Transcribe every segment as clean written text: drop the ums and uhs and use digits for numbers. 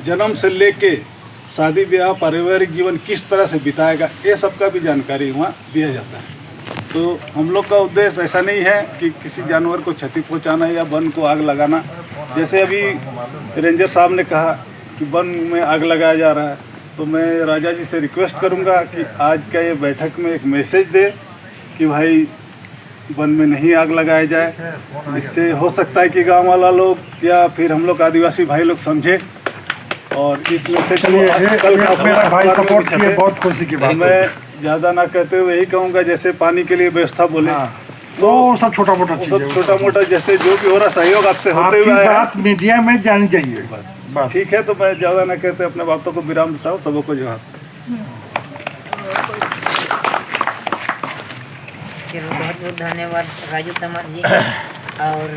जन्म से लेके शादी ब्याह पारिवारिक जीवन किस तरह से बिताएगा, ये सब का भी जानकारी वहाँ दिया जाता है। तो हम लोग का उद्देश्य ऐसा नहीं है कि किसी जानवर को क्षति पहुँचाना या वन को आग लगाना। जैसे अभी रेंजर साहब ने कहा कि वन में आग लगाया जा रहा है, तो मैं राजा जी से रिक्वेस्ट करूंगा कि आज का ये बैठक में एक मैसेज दे कि भाई वन में नहीं आग लगाया जाए। इससे हो सकता है कि गांव वाला लोग या फिर हम लोग आदिवासी भाई लोग समझे और इस मैसेज को मेरा भाई सपोर्ट किए, बहुत खुशी की बात। मैं ज़्यादा ना कहते हुए यही कहूँगा, जैसे पानी के लिए व्यवस्था बोले तो सब छोटा मोटा जैसे जो भी हो रहा सहयोग आपसे होते हुए बात मीडिया में जानी चाहिए। बस ठीक है, तो मैं ज़्यादा ना कहते अपने बातों को विराम देता हूँ। सबको जोहार। चलो बहुत बहुत धन्यवाद राजू समाज जी। और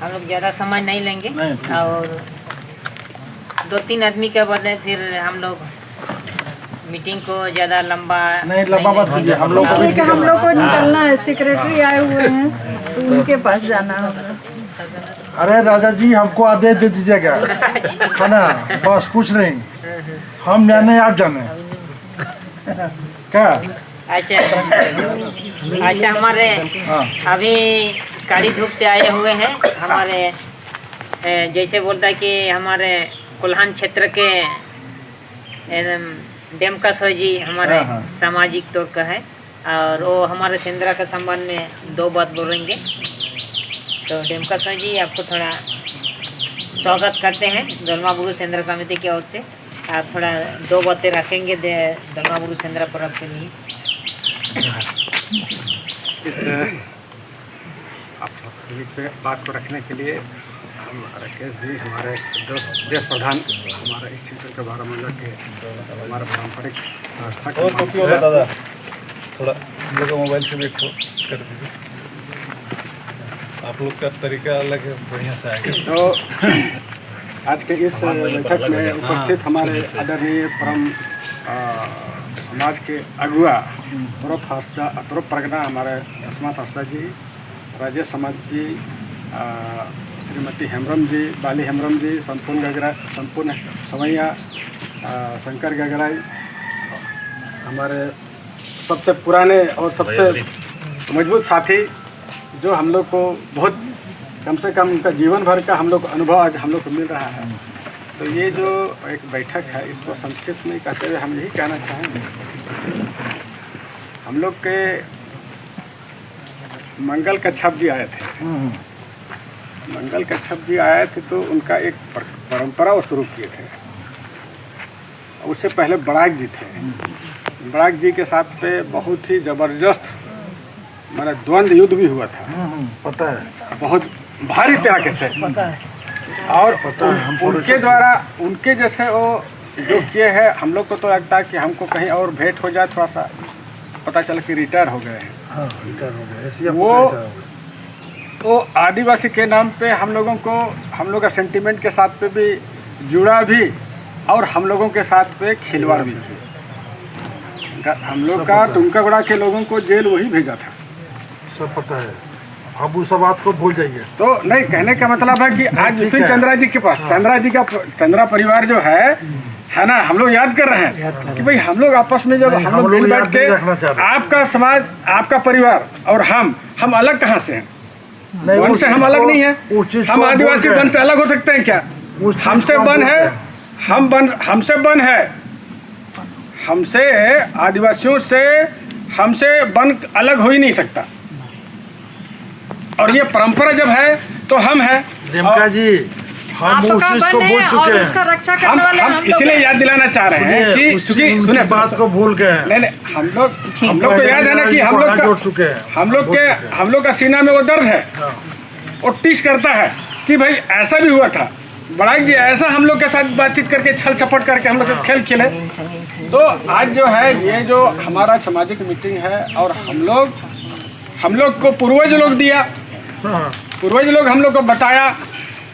हम लोग ज़्यादा समय नहीं लेंगे और 2-3 आदमी के बदले फिर हम लोग मीटिंग को ज़्यादा लंबा मत कीजिए। हम लोग को निकलना है, सेक्रेटरी आए हुए हैं तो उनके पास जाना होगा। अरे राजा जी हमको आदेश दे दीजिएगा, है ना, बस कुछ नहीं, हम जाने आप जाने क्या। अच्छा हमारे अभी काली धूप से आए हुए हैं हमारे, जैसे बोलता है कि हमारे कोल्हान क्षेत्र के डेमका सोई जी हमारे सामाजिक तौर का है और वो हमारे सेंद्रा के संबंध में 2 बात बोलेंगे। तो डेमका सोई जी आपको थोड़ा स्वागत करते हैं धर्माबुरु सेंद्रा समिति की ओर से। आप थोड़ा 2 बातें रखेंगे धर्माबुरु सेंद्रा पर्व के लिए। इस बीच में बात को रखने के लिए हम राकेश जी हमारे देश प्रधान हमारे इस क्षेत्र के बारामूला के हमारा पारंपरिक व्यवस्था के दादा थोड़ा हम लोग मोबाइल से भी कर दीजिए, आप लोग का तरीका अलग है, बढ़िया से आएगा। तो आज के इस बैठक में उपस्थित हमारे आदरणीय परम समाज के अगुआ तुरप प्रगना हमारे अस्मात हंसदा जी, राजेश समाज जी, श्रीमती हेम्ब्रम जी, बाली हेम्ब्रम जी, संपूर्ण सवैया, शंकर गगराई, हमारे सबसे पुराने और सबसे मजबूत साथी जो हम लोग को बहुत कम से कम उनका जीवन भर का हम लोग अनुभव आज हम लोग को मिल रहा है। तो ये जो एक बैठक है इसको संक्षिप्त में कहते हुए हम यही कहना चाहेंगे, हम लोग के मंगल कच्छप जी आए थे। मंगल कच्छप जी आए थे तो उनका एक परंपरा वो शुरू किए थे। उससे पहले बड़ाक जी थे। बड़ाक जी के साथ पे बहुत ही ज़बरदस्त मेरा द्वंद्व युद्ध भी हुआ था। पता है, बहुत भारी तरीके से। और उनके द्वारा उनके जैसे वो जो किए हैं, हम लोग को तो लगता है कि हमको कहीं और भेंट हो जाए, थोड़ा सा पता चला कि रिटायर हो गए हैं। हाँ, रिटायर हो गए। वो आदिवासी के नाम पे हम लोगों को, हम लोग का सेंटिमेंट के साथ पे भी जुड़ा भी और हम लोगों के साथ पे खिलवाड़ भी किया। हम लोग का टुमकागुड़ा के लोगों को जेल वही भेजा था। सब पता है, अब उस बात को भूल जाइए। तो नहीं, कहने का मतलब है कि आज विपिन चंद्रा जी के पास चंद्रा परिवार जो है ना, हम लोग याद कर रहे हैं कि भाई हम लोग आपस में जब हम लोग मिल बैठ के आपका समाज, आपका परिवार और हम अलग कहाँ से हैं? वन से हम अलग नहीं है। हम आदिवासी वन से अलग हो सकते हैं क्या? हमसे वन है, हमसे वन है, हमसे आदिवासियों से हमसे वन अलग हो ही नहीं सकता। और ये परंपरा जब है तो हम हैं। डेमका जी हम उस चीज को भूल चुके हैं। हम इसलिए याद दिलाना चाह रहे हैं कि चूंकि सुने बात को भूल गए हैं। नहीं, हम लोग को याद है ना कि हम लोग का सीना में वो दर्द है, वो टीस करता है कि भाई ऐसा भी हुआ था। बड़ाक जी ऐसा हम लोग के साथ बातचीत करके छल चपट करके हम लोग खेल खेले। तो आज जो है ये जो हमारा सामाजिक मीटिंग है और हम लोग को पूर्वज लोग दिया, पूर्वज लोग हम लोग को बताया,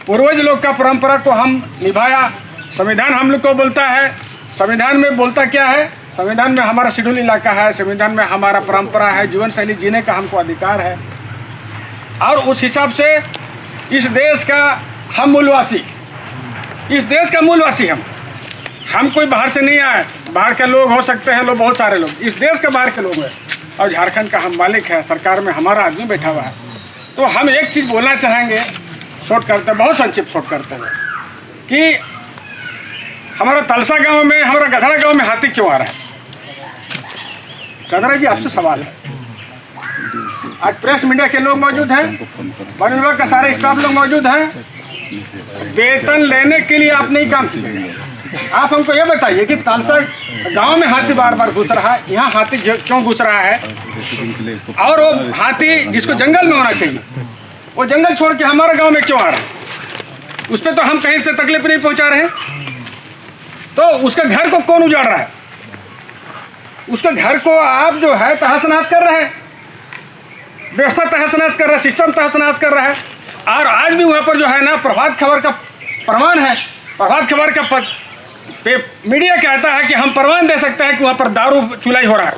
पूर्वज लोग का परंपरा को हम निभाया। संविधान हम लोग को बोलता है, संविधान में बोलता क्या है? संविधान में हमारा शेड्यूल इलाका है, संविधान में हमारा परंपरा है, जीवन शैली जीने का हमको अधिकार है। और उस हिसाब से इस देश का हम मूलवासी इस देश का मूलवासी हम कोई बाहर से नहीं आए। बाहर के लोग हो सकते हैं, लोग बहुत सारे लोग इस देश के बाहर के लोग हैं, और झारखंड का हम मालिक है, सरकार में हमारा आदमी बैठा हुआ है। तो हम एक चीज़ बोलना चाहेंगे, शॉर्ट करते बहुत संक्षिप्त शॉर्ट करते हुए, कि हमारा तलसा गांव में, हमारा गधड़ा गांव में हाथी क्यों आ रहा है? चंद्रा जी, आपसे सवाल है। आज प्रेस मीडिया के लोग मौजूद हैं, वन विभाग का सारे स्टाफ लोग मौजूद हैं। वेतन लेने के लिए आप नहीं काम किए। आप हमको ये बताइए कि तलसा गांव में हाथी बार बार घुस रहा है, यहाँ हाथी क्यों घुस रहा है? और वो हाथी जिसको जंगल में होना चाहिए, वो जंगल छोड़ के हमारे गांव में क्यों आ रहा है? उस पर तो हम कहीं से तकलीफ नहीं पहुंचा रहे हैं। तो उसके घर को कौन उजाड़ रहा है? उसके घर को आप जो है तहस नहस कर रहे हैं, व्यवस्था तहस नहस कर रहा है, सिस्टम तहस नहस कर रहा है। और आज भी वहाँ पर जो है ना, प्रभात खबर का प्रमाण है, प्रभात खबर का मीडिया कहता है कि हम प्रमाण दे सकते हैं कि वहाँ पर दारू चुलाई हो रहा है।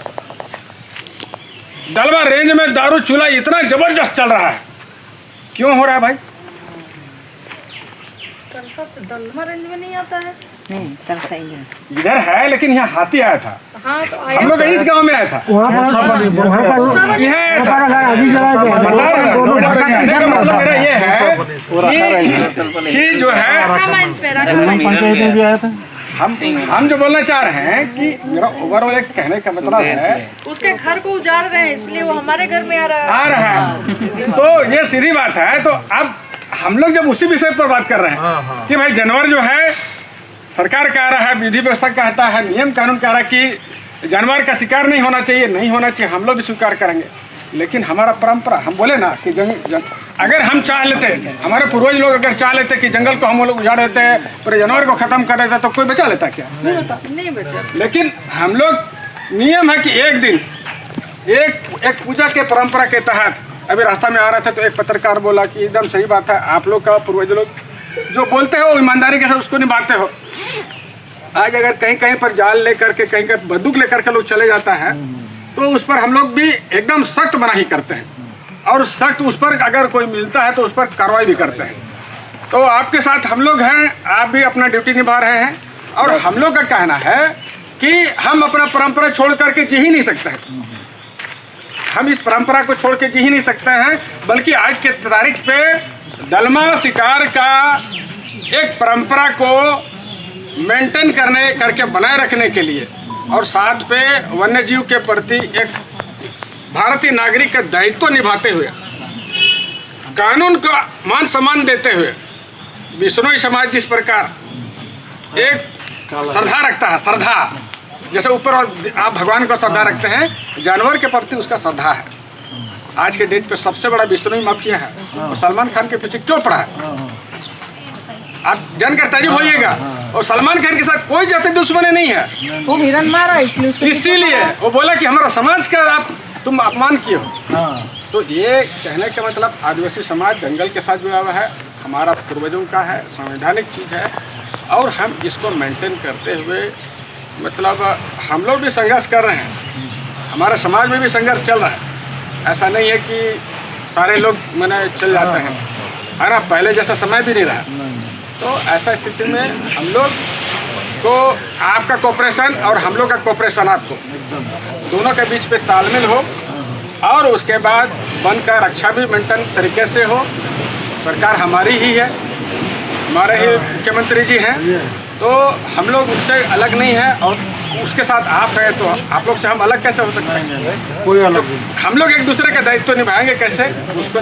दलवा रेंज में दारू चुलाई इतना जबरदस्त चल रहा है, क्यों हो रहा है भाई? दलमा रेंज में नहीं आता है। नहीं, तलसा इधर है, लेकिन यहाँ हाथी आया था। हाँ, तो हम लोग इस गांव में आया था, यहाँ आया था। बता रहा हूं, कहने का मतलब मेरा ये है कि जो है हम जो बोलना चाह रहे हैं कि मेरा ओवरऑल एक कहने का मतलब है, उसके घर को उजाड़ रहे हैं, इसलिए वो हमारे घर में आ रहा है। तो ये सीधी बात है। तो अब हम लोग जब उसी विषय पर बात कर रहे हैं कि भाई जानवर जो है, सरकार कह रहा है, विधि व्यवस्था कहता है, नियम कानून कह रहा है कि जानवर का शिकार नहीं होना चाहिए, नहीं होना चाहिए, हम लोग भी स्वीकार करेंगे। लेकिन हमारा परंपरा, हम बोले ना कि अगर हम चाह लेते, हमारे पूर्वज लोग अगर चाह लेते कि जंगल को हम लोग उजाड़ देते हैं, पूरे जानवर को ख़त्म कर देते, तो कोई बचा लेता क्या? नहीं बचा। लेकिन हम लोग नियम है कि एक दिन एक पूजा के परंपरा के तहत, अभी रास्ता में आ रहे थे तो एक पत्रकार बोला कि एकदम सही बात है, आप लोग का पूर्वज लोग जो बोलते हो ईमानदारी के साथ उसको निभाते हो। आज अगर कहीं कहीं पर जाल लेकर के, कहीं कहीं बंदूक लेकर के लोग चले जाता है, तो उस पर हम लोग भी एकदम सख्त मनाही करते हैं, और सख्त उस पर अगर कोई मिलता है तो उस पर कार्रवाई भी करते हैं। तो आपके साथ हम लोग हैं, आप भी अपना ड्यूटी निभा रहे हैं, और हम लोग का कहना है कि हम अपना परंपरा छोड़ करके जी ही नहीं सकते हैं। हम इस परंपरा को छोड़ के जी ही नहीं सकते हैं, बल्कि आज के तारीख पे दलमा शिकार का एक परंपरा को मेंटेन करके बनाए रखने के लिए, और साथ पे वन्य जीव के प्रति एक भारतीय नागरिक का दायित्व निभाते हुए, कानून का मान सम्मान देते हुए, बिश्नोई समाज जिस प्रकार एक श्रद्धा रखता है, श्रद्धा जैसे ऊपर आप भगवान को श्रद्धा रखते हैं, जानवर के प्रति उसका श्रद्धा है। आज के डेट पे सबसे बड़ा बिश्नोई माफिया है, और सलमान खान के पीछे क्यों पड़ा है? आप जानकर ताजुब होइएगा। और सलमान खान के साथ कोई जाति दुश्मनी नहीं है, वो हिरन मारा इसलिए इसीलिए वो बोला कि हमारा समाज का तुम अपमान किए हो। तो ये कहने का मतलब आदिवासी समाज जंगल के साथ जुड़ा हुआ है, हमारा पूर्वजों का है, संवैधानिक चीज़ है, और हम इसको मेंटेन करते हुए मतलब हम लोग भी संघर्ष कर रहे हैं, हमारे समाज में भी संघर्ष चल रहा है। ऐसा नहीं है कि सारे लोग मैंने चल जाते हैं, है ना, पहले जैसा समय भी नहीं रहा। तो ऐसा स्थिति में हम लोग को आपका कोऑपरेशन और हम लोग का कोऑपरेशन, आपको दोनों के बीच पे तालमेल हो, और उसके बाद वन का रक्षा भी मेंटेन तरीके से हो। सरकार हमारी ही है, हमारे ही मुख्यमंत्री जी हैं, तो हम लोग उससे अलग नहीं है, और उसके साथ आप हैं, तो आप लोग से हम अलग कैसे हो सकते हैं? कोई अलग नहीं। हम लोग एक दूसरे का दायित्व निभाएंगे कैसे, उसको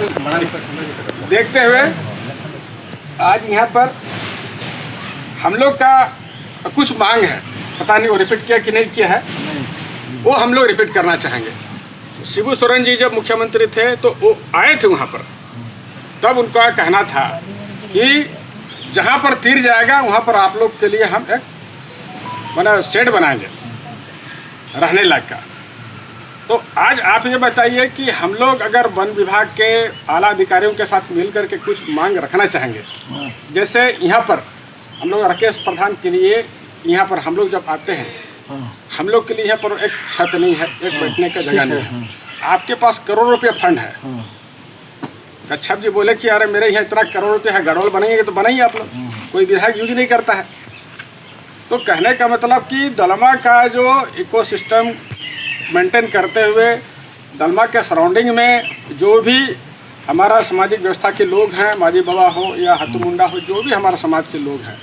देखते हुए आज यहाँ पर हम लोग का कुछ मांग है, पता नहीं वो रिपीट किया कि नहीं किया है, वो हम लोग रिपीट करना चाहेंगे। शिबू सोरेन जी जब मुख्यमंत्री थे तो वो आए थे वहाँ पर, तब उनका कहना था कि जहाँ पर तीर जाएगा वहाँ पर आप लोग के लिए हम एक माना शेड बनाएंगे रहने लायक का। तो आज आप ये बताइए कि हम लोग अगर वन विभाग के आला अधिकारियों के साथ मिल कर के कुछ मांग रखना चाहेंगे, जैसे यहाँ पर हम लोग राकेश प्रधान के लिए यहाँ पर हम लोग जब आते हैं, हम लोग के लिए यहाँ पर एक छत नहीं है, एक बैठने का जगह नहीं है। आपके पास करोड़ रुपये फंड है, कच्छप जी बोले कि अरे मेरे यहाँ इतना करोड़ रुपये है, गढ़ोल बनाएंगे तो बनाइए आप लोग। कोई विधायक यूज नहीं करता है। तो कहने का मतलब कि दलमा का जो इकोसिस्टम मेंटेन करते हुए दलमा के सराउंडिंग में जो भी हमारा सामाजिक व्यवस्था के लोग हैं, माझी बाबा हो या हतु मुंडा हो, जो भी हमारा समाज के लोग हैं,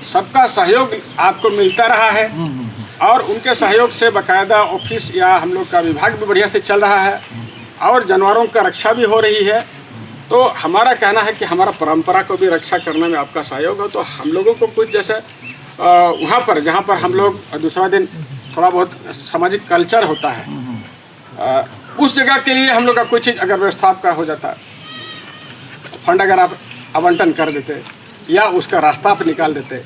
सबका सहयोग आपको मिलता रहा है और उनके सहयोग से बाकायदा ऑफिस या हम लोग का विभाग भी बढ़िया से चल रहा है और जानवरों का रक्षा भी हो रही है। तो हमारा कहना है कि हमारा परंपरा को भी रक्षा करने में आपका सहयोग हो। तो हम लोगों को कुछ जैसे वहाँ पर जहाँ पर हम लोग दूसरा दिन थोड़ा बहुत सामाजिक कल्चर होता है, उस जगह के लिए हम लोग का कोई चीज़ अगर व्यवस्था आपका हो जाता, फंड अगर आप आवंटन कर देते या उसका रास्ता आप निकाल देते,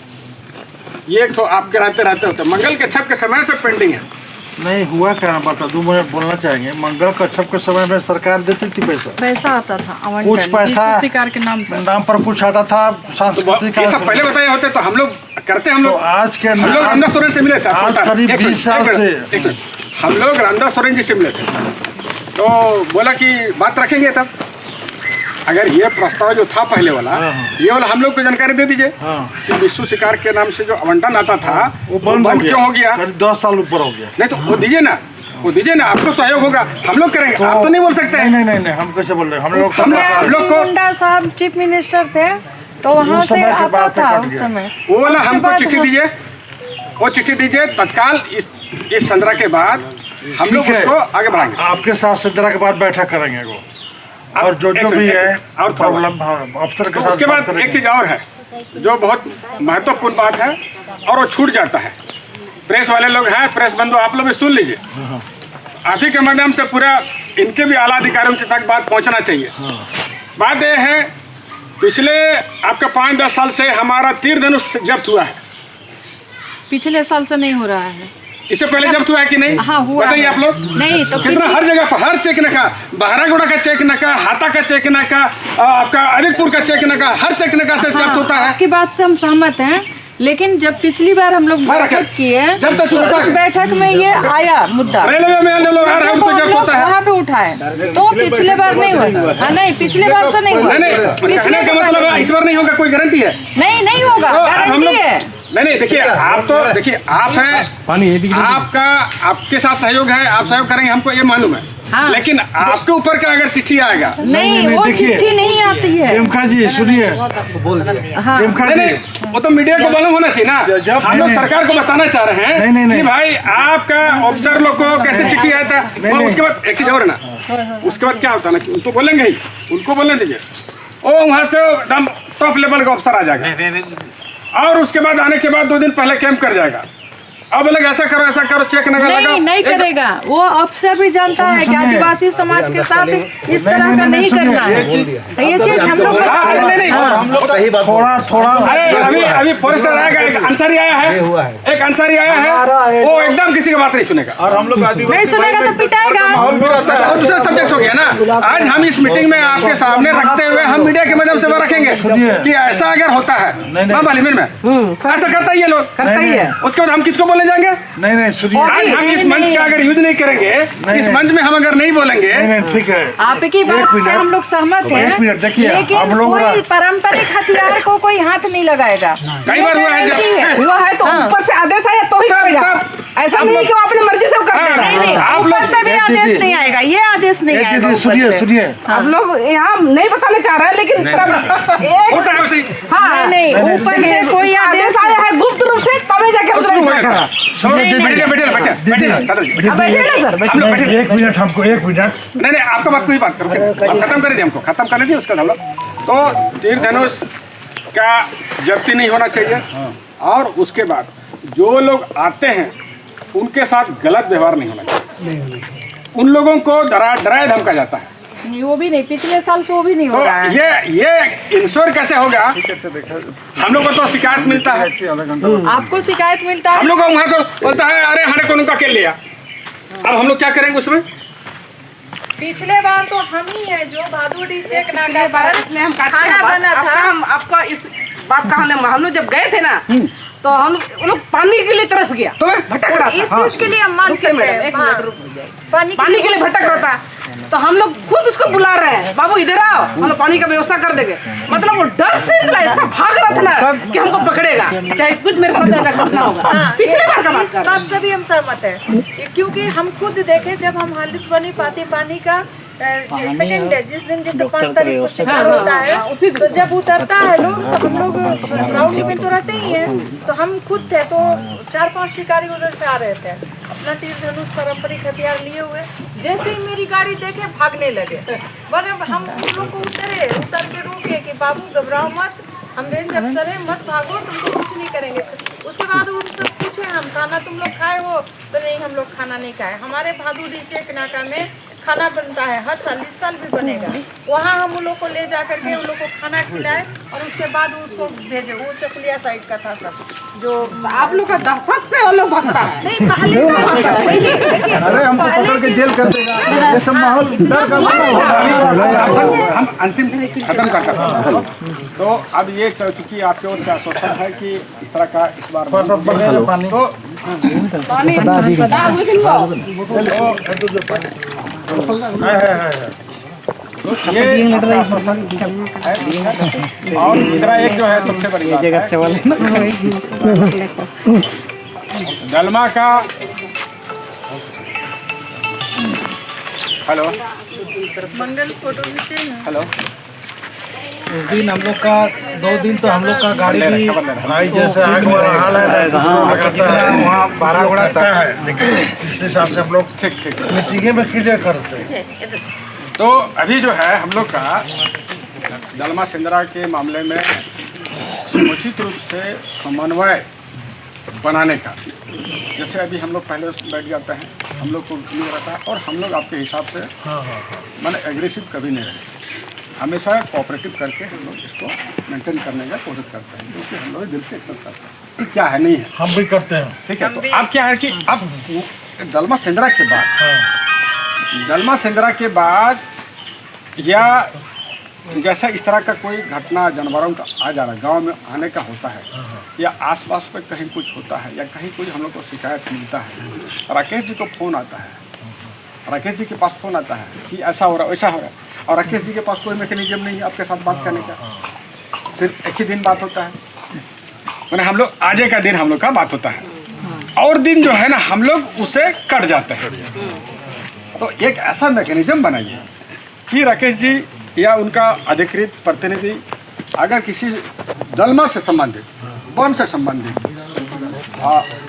ये तो आपके रहते होते। मंगल के छठ के समय से पेंडिंग है। नहीं हुआ क्या, बता दूं, मुझे बोलना चाहेंगे। मंगल कच्छप के समय में सरकार देती थी पैसा आता था आवंटन, कुछ पैसा विश्व शिकार के नाम पर कुछ आता था सांस्कृतिक। ये सब पहले बताए होते तो हम लोग करते। हम लोग आज के हम लोग रामदास सोरेन से मिले थे। आज करीब 20 साल से हम लोग रामदास सोरेन जी से मिले थे, तो बोला कि बात रखेंगे। तब अगर ये प्रस्ताव जो था पहले वाला, ये वाला हम लोग को जानकारी दे दीजिए कि विश्व शिकार के नाम से जो आवंटन आता था वो बंद क्यों हो गया। 10 साल ऊपर हो गया। नहीं तो वो दीजिए ना, वो दीजिए ना, आपको सहयोग होगा, हम लोग करेंगे। आप तो नहीं बोल सकते हैं। नहीं हम कैसे बोल रहे हैं? हम लोग को मुंडा साहब चीफ मिनिस्टर थे तो वहाँ से आता था उस समय। वो वाला हमको चिट्ठी दीजिए, वो चिट्ठी दीजिए तत्काल। इस संद्रा के बाद हम लोग उसको आगे बढ़ाएंगे। आपके साथ संद्रा के बाद बैठक करेंगे वो, और जो भी है और प्रॉब्लम अफसर के साथ। उसके बाद एक चीज़ और है जो बहुत महत्वपूर्ण बात है और वो छूट जाता है। प्रेस वाले लोग हैं, प्रेस बंधु, आप लोग भी सुन लीजिए। आप ही के माध्यम से पूरा इनके भी आला अधिकारियों के तक बात पहुंचना चाहिए। बात यह है, पिछले आपका 5-10 साल से हमारा तीर धनुष जब्त हुआ है। पिछले साल से नहीं हो रहा है, इससे पहले जब्त हुआ है कि नहीं? हाँ हुआ। बताइए आप लोग। नहीं तो कितना हर जगह पर हर चेक नका, बहरागोड़ा का चेक नका, हाथा का चेक नका, आपका आदितपुर का चेक नका, हर चेक नका से जब्त होता है। आपकी बात से हम सहमत हैं, लेकिन जब पिछली बार हम लोग बैठक किए जब तक तो उस बैठक में ये आया मुद्दा, रेलवे में अन्य लोग आ रहे हैं, उनको जब्त होता है। वहाँ पे उठाए तो पिछले बार नहीं हुआ। हाँ नहीं, पिछले बार से नहीं हुआ। पिछले का मतलब है इस बार नहीं होगा, कोई गारंटी है? नहीं होगा, गारंटी है। नहीं देखिए, आप तो देखिए, आप हैं, आपका आपके साथ सहयोग है, आप सहयोग करेंगे, हमको ये मालूम है। हाँ। लेकिन आपके ऊपर का अगर चिट्ठी आएगा, नहीं वो चिट्ठी नहीं आती है। रेमका जी सुनिए, हाँ नहीं वो तो मीडिया को मालूम होना चाहिए ना। हम लोग सरकार को बताना चाह रहे हैं कि भाई आपका ऑफिसर लोग को कैसे चिट्ठी आया था। और उसके बाद एक चीज और है ना, उसके बाद क्या होता है ना कि उनको बोलेंगे ही, उनको बोलने दीजिए, वो वहाँ से एकदम टॉप लेवल का ऑफिसर आ जाएगा और उसके बाद आने के बाद 2 दिन पहले कैंप कर जाएगा। अब लोग ऐसा करो चेक नहीं करेगा। वो अफसर भी जानता है कि आदिवासी समाज के साथ इस तरह का नहीं करना है। ये चीज हम लोग हम लोग सही बात थोड़ा अभी फॉरेस्टर आएगा, एक अंसारी आया है, वो एकदम किसी की बात नहीं सुनेगा और हम लोग नहीं सुनेगा तो पिटाएगा। और दूसरा सब्जेक्ट हो गया ना। आज हम इस मीटिंग में आपके सामने रखते हुए हम मीडिया के माध्यम से रखेंगे कि ऐसा अगर होता है बालिमिन में, ऐसा करता ही है लोग, उसके बाद हम किसको बोले जाएंगे? नहीं सुनिए, आज हम इस मंच का अगर यूज नहीं करेंगे, इस मंच में हम अगर नहीं बोलेंगे, ठीक है, आपकी बात से हम लोग सहमत हैं। 1 मिनट देखिए, लेकिन कोई पारंपरिक हथियार को कोई हाथ नहीं लगाएगा। कई बार हुआ है, जब हुआ है तो ऊपर से आदेश आया तो ही करेगा। ऐसा नहीं कि वो अपनी मर्जी से करते हैं। नहीं आप ऊपर से भी आदेश नहीं आएगा, ये आदेश नहीं आएगा। सुनिए, आप लोग यहाँ नहीं बताना चाह रहे हैं, लेकिन होता है वैसे ही। हाँ नहीं, ऊपर से कोई आदेश आया है गुप्त रूप से, तभी जाके एक मिनट हमको, 1 मिनट। नहीं आपका बात कोई बात करो, खत्म कर दिए, हमको खत्म कर दिए उसका हम लोग। तो तीर धनुष का जब्ती नहीं होना चाहिए और उसके बाद जो लोग आते हैं उनके साथ गलत व्यवहार नहीं होना चाहिए। उन लोगों को डराया धमका जाता है। नहीं, वो भी नहीं, पिछले साल से वो भी नहीं हो तो रहा है। ये इंश्योर कैसे होगा? हम लोग को तो शिकायत मिलता है, आपको शिकायत मिलता है, हम लोग को वहाँ से बोलता है अरे हमें कौन उनका खेल लिया। अब हम लोग क्या करेंगे उसमें? पिछले बार तो हम ही है जो भादुड़ी चेक ना कर इसमें हम खाना बना था। हम आपका इस बात का हम लोग जब गए थे ना तो हम लोग पानी के लिए तरस गया, तो भटक रहा था। इस चीज के लिए हम मान सकते हैं। पानी के लिए भटक रहा था। तो हम लोग खुद उसको बुला रहे हैं, बाबू इधर आओ, हम लोग पानी का व्यवस्था कर देंगे। मतलब वो डर से इतना ऐसा भाग रहा था ना कि हमको पकड़ेगा, चाहे कुछ मेरे साथ ऐसा घटना होगा। पिछले बार का बात इस कर बात से भी हम सहमत हैं, क्योंकि हम खुद देखे जब हम हालत बनी पाते पानी का सेकेंड डे, जिस दिन जैसे 5 तारीख को शिकार होता है, तो जब उतरता है लोग तो हम लोग ग्राउंड में तो रहते ही हैं, तो हम खुद थे तो 4-5 शिकारी उधर से आ रहे थे अपना तीर धनुष पारंपरिक हथियार लिए हुए। जैसे ही मेरी गाड़ी देखे भागने लगे, पर हम उन लोग को उतर के रोके कि बाबू घबराओ मत, हम रेंज अफसर हैं, मत भागो, तुमको कुछ नहीं करेंगे। उसके बाद उनसे पूछे हम खाना तुम लोग खाए हो, तो नहीं हम लोग खाना नहीं खाए। हमारे भादुड़ी चेक नाका में खाना बनता है, हर साल, इस साल भी बनेगा। वहाँ हम उन लोग को ले जा करके उन लोग को खाना खिलाए और उसके बाद उसको भेजे। वो चकुलिया साइड का था सब, जो आप लोग का दहशत से वो लोग भागता है। नहीं पहले तो अरे हमको पकड़ के जेल कर देगा, ये सब माहौल डर का बना हुआ है। हम अंतिम खत्म करते हैं। तो अब ये चूंकि आपकी ओर से आश्वासन है कि इस तरह का इस बार पानी तो पानी ये आश्वासन है। और दूसरा एक जो है सबसे बड़ी बात है, दलमा का हेलो हेलो उस दिन हम लोग का 2 दिन तो हम लोग का गाड़ी भी भाई जैसे आग वाला हाल है, वहाँ 12 घोड़ा तय है, लेकिन इस हिसाब से हम लोग ठीक मीटिंग में क्लियर करते हैं। तो अभी जो है हम लोग का दलमा सिंदरा के मामले में समुचित रूप से समन्वय बनाने का, जैसे अभी हम लोग पहले बैठ जाते हैं, हम लोग को नहीं रहता और हम लोग आपके हिसाब से मैंने एग्रेसिव कभी नहीं रहे, हमेशा कोऑपरेटिव करके हम लोग इसको मेंटेन करने का कोशिश करते हैं, क्योंकि हम लोग दिल से एक्सेप्ट करते हैं कि क्या है नहीं है, हम भी करते हैं। ठीक है। तो अब क्या है कि अब दलमा सिंदरा के बाद दलमा सिंदरा के बाद या जैसा इस तरह का कोई घटना जानवरों का आ जा रहा गांव में आने का होता है, या आसपास में कहीं कुछ होता है, या कहीं कुछ हम लोग को शिकायत मिलता है, राकेश जी को फ़ोन आता है, राकेश जी के पास फ़ोन आता है कि ऐसा हो रहा है वैसा हो रहा है, और राकेश जी के पास कोई मैकेनिज्म नहीं है आपके साथ बात करने का, सिर्फ एक ही दिन बात होता है, मैंने हम लोग आजे का दिन हम लोग का बात होता है, और दिन जो है ना हम लोग उसे कट जाते हैं। तो एक ऐसा मैकेनिज्म बनाइए कि राकेश जी या उनका अधिकृत प्रतिनिधि अगर किसी दलमा से संबंधित, वन से संबंधित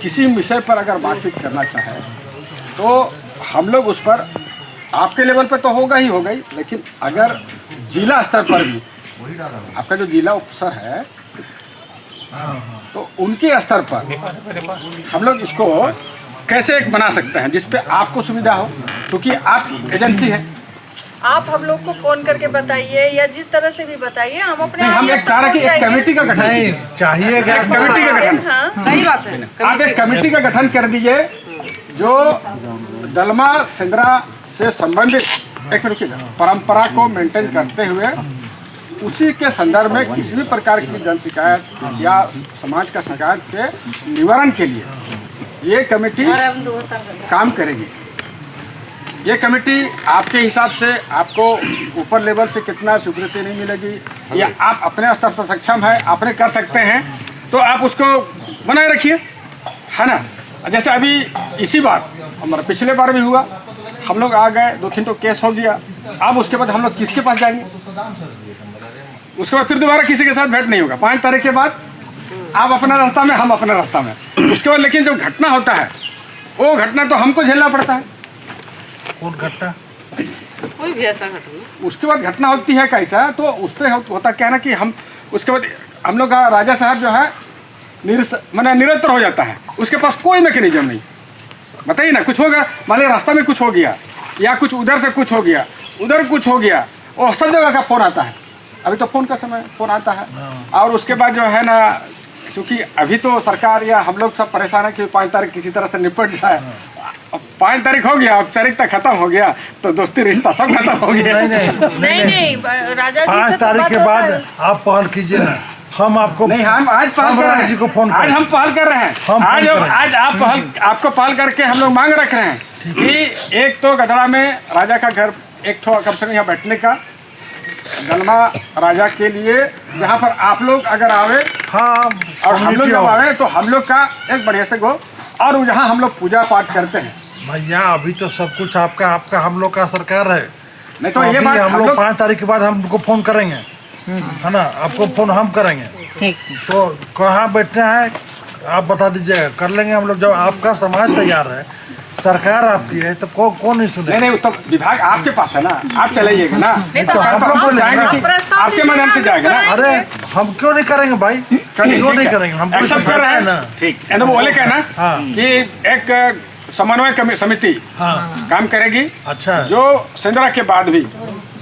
किसी विषय पर अगर बातचीत करना चाहे तो हम लोग उस पर, आपके लेवल पर तो होगा ही होगा ही, लेकिन अगर जिला स्तर पर भी आपका जो जिला अफसर है तो उनके स्तर पर हम लोग इसको कैसे एक बना सकते हैं जिस पे आपको सुविधा हो, क्योंकि आप एजेंसी है। आप हम लोग को फोन करके बताइए या जिस तरह से भी बताइए, हम अपने हम एक चाह रहे कि एक कमेटी का गठन चाहिए एक कमेटी का गठन, सही बात है। आप एक कमेटी का गठन कर दीजिए जो दलमा सिंदरा से संबंधित एक परंपरा को मेंटेन करते हुए उसी के संदर्भ में किसी भी प्रकार की जन शिकायत या समाज का शिकायत के निवारण के लिए ये कमेटी काम करेगी। ये कमेटी आपके हिसाब से आपको ऊपर लेवल से कितना स्वीकृति नहीं मिलेगी या आप अपने स्तर से सक्षम है, आपने कर सकते हैं तो आप उसको बनाए रखिए, है ना। जैसे अभी इसी बार हमारा पिछले बार भी हुआ, हम लोग आ गए, 2-3 तो केस हो गया, अब उसके बाद हम लोग किसके पास जाएंगे, उसके बाद फिर दोबारा किसी के साथ भेंट नहीं होगा। 5 तारीख के बाद आप अपना रास्ता में, हम अपना रास्ता में, उसके बाद लेकिन जो घटना होता है वो घटना तो हमको झेलना पड़ता है। कौन घटना? कोई भी ऐसा घटना उसके बाद घटना होती है कैसा, तो उस पर होता क्या ना कि हम उसके बाद हम लोग का राजा साहब जो है निरंतर हो जाता है, उसके पास कोई मैकेनिज्म नहीं। बताइए ना, कुछ होगा, मान लीजिए रास्ता में कुछ हो गया या कुछ उधर से कुछ हो गया, उधर कुछ हो गया, और सब जगह का फ़ोन आता है। अभी तो फ़ोन का समय, फ़ोन आता है, और उसके बाद जो है ना, क्योंकि अभी तो सरकार या हम लोग सब परेशान है कि 5 तारीख किसी तरह से निपट जाए। 5 तारीख हो गया, औपचारिकता खत्म हो गया तो दोस्ती रिश्ता सब खत्म हो गया। नहीं राजा जी 5 तारीख के बाद आप पहल कीजिए ना, हम आपको नहीं, हम आज पहल कर रहे जी को फोन हैं, आज हम पहल कर रहे हैं, आज आप पहल, आपको पहल करके हम लोग मांग रख रहे हैं कि एक तो गधड़ा में राजा का घर एक ठो कम से कम यहाँ बैठने का गलमा राजा के लिए, जहाँ पर आप लोग अगर आवे हाँ और हम लोग जब आवे तो हम लोग का एक बढ़िया से गो, और जहाँ हम लोग पूजा पाठ करते हैं। भैया अभी तो सब कुछ आपका हम लोग का सरकार है, नहीं तो ये बात हम लोग 5 तारीख के बाद हमको फोन करेंगे, है ना, आपको फोन हम करेंगे। ठीक। तो कहाँ बैठना है आप बता दीजिएगा, कर लेंगे हम लोग। जब आपका समाज तैयार है, सरकार आपकी है, तो कौन नहीं सुने। नहीं तो विभाग आपके पास है ना, आप चलाइएगा ना, नहीं तो हम लोग जाएंगे कि प्रस्ताव आपके माध्यम से जाएगा ना। अरे हम क्यों नहीं करेंगे भाई, क्यों नहीं करेंगे, हम एक्सेप्ट कर रहे हैं ना। ठीक है, तो बोले क्या ना हाँ। कि एक समन्वय समिति हाँ काम करेगी, अच्छा जो सिंदरा के बाद भी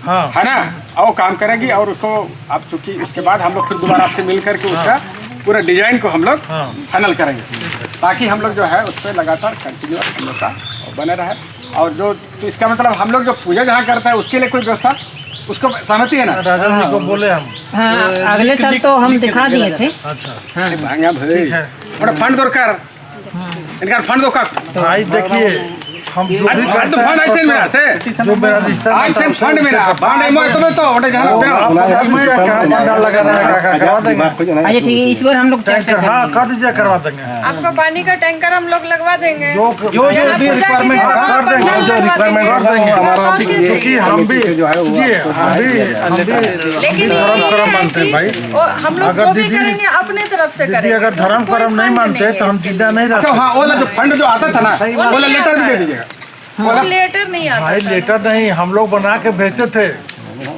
हाँ है ना, और काम करेगी, और उसको आप चूंकि उसके बाद हम लोग फिर दोबारा आपसे मिल करके उसका पूरा डिजाइन को हम लोग हाँ। फाइनल करेंगे, ताकि हम लोग जो है उस पर लगातार कंटिन्यूअस हम लोग का बने रहे। और जो तो इसका मतलब हम लोग जो पूजा जहाँ करता है उसके लिए कोई व्यवस्था, उसको सहमति है ना। राजा जी को बोले हम। हाँ, अगले साल तो हम दिखा दिए थे। अच्छा भांगा भाई है। फंड दरकार, इनका फंड दो का भाई देखिए, हम जो भी तो फंड आइए मेरा से जो मेरा रिश्ता आज से फंड मेरा फंड है मोय तो ओटे जहां कहाँ बंडा लगाना है काका, करवा देंगे। अच्छा ठीक है, इस बार हम लोग टैंकर हाँ कर दीजिए, करवा देंगे। आपको पानी का टैंकर हम लोग लगवा देंगे। जो जहाँ भी पूजा रिक्वायरमेंट कीजिएगा, वहाँ कर देंगे, पंडाल जो लगवा रिक्वायरमेंट कर देंगे हमारा, क्योंकि हम भी लेकिन धर्म कर्म मानते हैं भाई। हम लोग अगर जो भी दीदी- करेंगे अपने तरफ से दीदी करेंगे। अगर धर्म कोई कर्म नहीं फंड मानते तो हम जिंदा नहीं अच्छा रहते। हाँ, वो जो फंड जो आता था ना, वो लेटर भी दे दीजिएगा। वो लेटर नहीं आता भाई था। लेटर नहीं, हम लोग बना के भेजते थे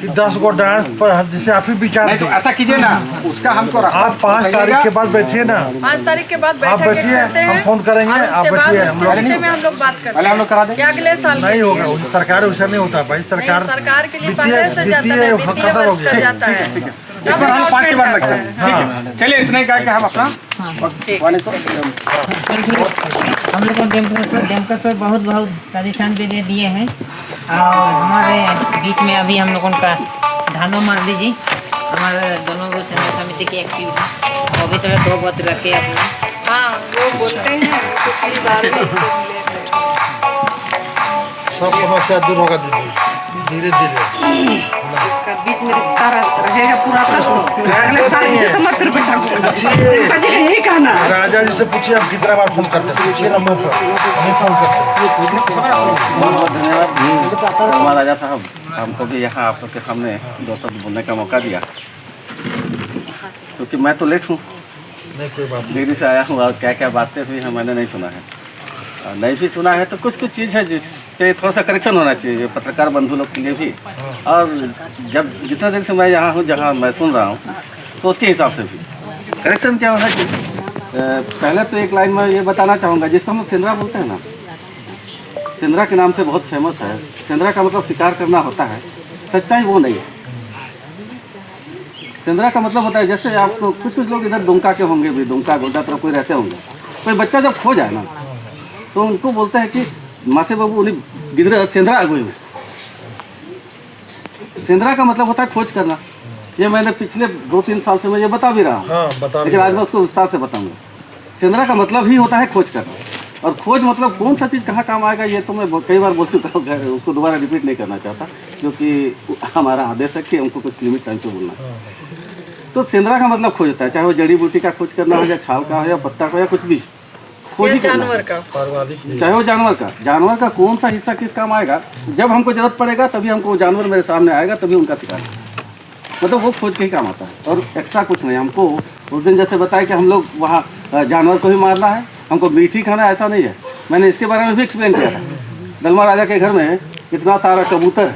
कि 10 गो डांस पर जिसे आप ही विचार नहीं तो थे। ऐसा कीजिए ना, उसका हमको आप 5 तारीख के बाद बैठिए ना, 5 तारीख के बाद आप बैठक बैठिए, करते हैं। हम फोन करेंगे, और आप उसके बाद बैठिए, हम उसके लोग विषय में हम लोग बात करते पहले हम लोग करा दें। हैं कि अगले साल नहीं होगा। सरकार वैसा नहीं होता भाई, सरकार सरकार के लिए वित्तीय पहले से जाता है, वित्तीय खत्म हो वर्ष का गया। जाता है। इस बार हम 5 के बाद लगता है, ठीक है। चलिए इतना ही कहा कि हम अपना वाणी को हम लोग को डेमका सर बहुत सजेशन भी दे दिए हैं, और हमारे बीच में अभी हम लोगों का धानो मार्डी जी, हमारे दोनों को सेना समिति की एक्टिव है, वो भी थोड़ा 2 बात रखे अपना। हाँ, वो बोलते हैं तो कई बार सब समस्या दूर होगा दीदी, धीरे धीरे। बीच में रिश्ता रहेगा पूरा तक, अगले साल ये समझ कर बैठा यही कहना। राजा जी से पूछिए आप कितना बार फोन करते हैं, पूछिए ना मुँह पर, नहीं फोन करते। हमारा राजा साहब हमको भी यहाँ आप लोग के सामने 2 शब्द बोलने का मौका दिया, क्योंकि मैं तो लेट हूँ, नहीं कोई बात दिल्ली से आया हूँ, और क्या क्या बातें हुई हैं मैंने नहीं सुना है, और नहीं भी सुना है तो कुछ चीज़ है जिस पे थोड़ा सा करेक्शन होना चाहिए पत्रकार बंधु लोग के लिए भी, और जब जितना देर से मैं यहाँ हूँ जहाँ मैं सुन रहा हूँ, तो उसके हिसाब से भी करेक्शन क्या होना चाहिए। पहले तो एक लाइन में ये बताना चाहूँगा, जिसको हम लोग सिंदरा बोलते हैं ना, सिंदरा के नाम से बहुत फेमस है। सिंदरा का मतलब शिकार करना होता है, सच्चाई वो नहीं है। सिंदरा का मतलब होता है, जैसे आपको कुछ लोग इधर दुमका के होंगे भी, दुमका गोड्डा तरफ कोई रहते होंगे, कोई बच्चा जब खो जाए ना तो उनको बोलते हैं कि मासे बाबू उन्हें गिदरा सेंद्रा अगुई में। सेंद्रा का मतलब होता है खोज करना। ये मैंने पिछले 2-3 साल से मैं ये बता भी रहा हूँ, हाँ बता लेकिन आज मैं उसको विस्तार से बताऊंगा। सेंद्रा का मतलब ही होता है खोज करना, और खोज मतलब कौन सा चीज़ कहाँ काम आएगा ये तो मैं कई बार बोल चुका हूँ, उसको दोबारा रिपीट नहीं करना चाहता, क्योंकि हमारा आदेश है कि हमको कुछ लिमिट टाइम पे बोलना है। तो सेंद्रा का मतलब खोज होता है, चाहे वो जड़ी बूटी का खोज करना हो, या छाल का हो, या पत्ता का, या कुछ भी खोज ही करना है। जानवर का चाहे वो जानवर का कौन सा हिस्सा किस काम आएगा, जब हमको जरूरत पड़ेगा तभी हमको वो जानवर मेरे सामने आएगा, तभी उनका शिकार, मतलब वो खोज के ही काम आता है, और एक्स्ट्रा कुछ नहीं। हमको उस दिन जैसे बताया कि हम लोग वहाँ जानवर को भी मारना है, हमको मीठी खाना, ऐसा नहीं है। मैंने इसके बारे में भी एक्सप्लेन किया था। दलमा राजा के घर में इतना सारा कबूतर है,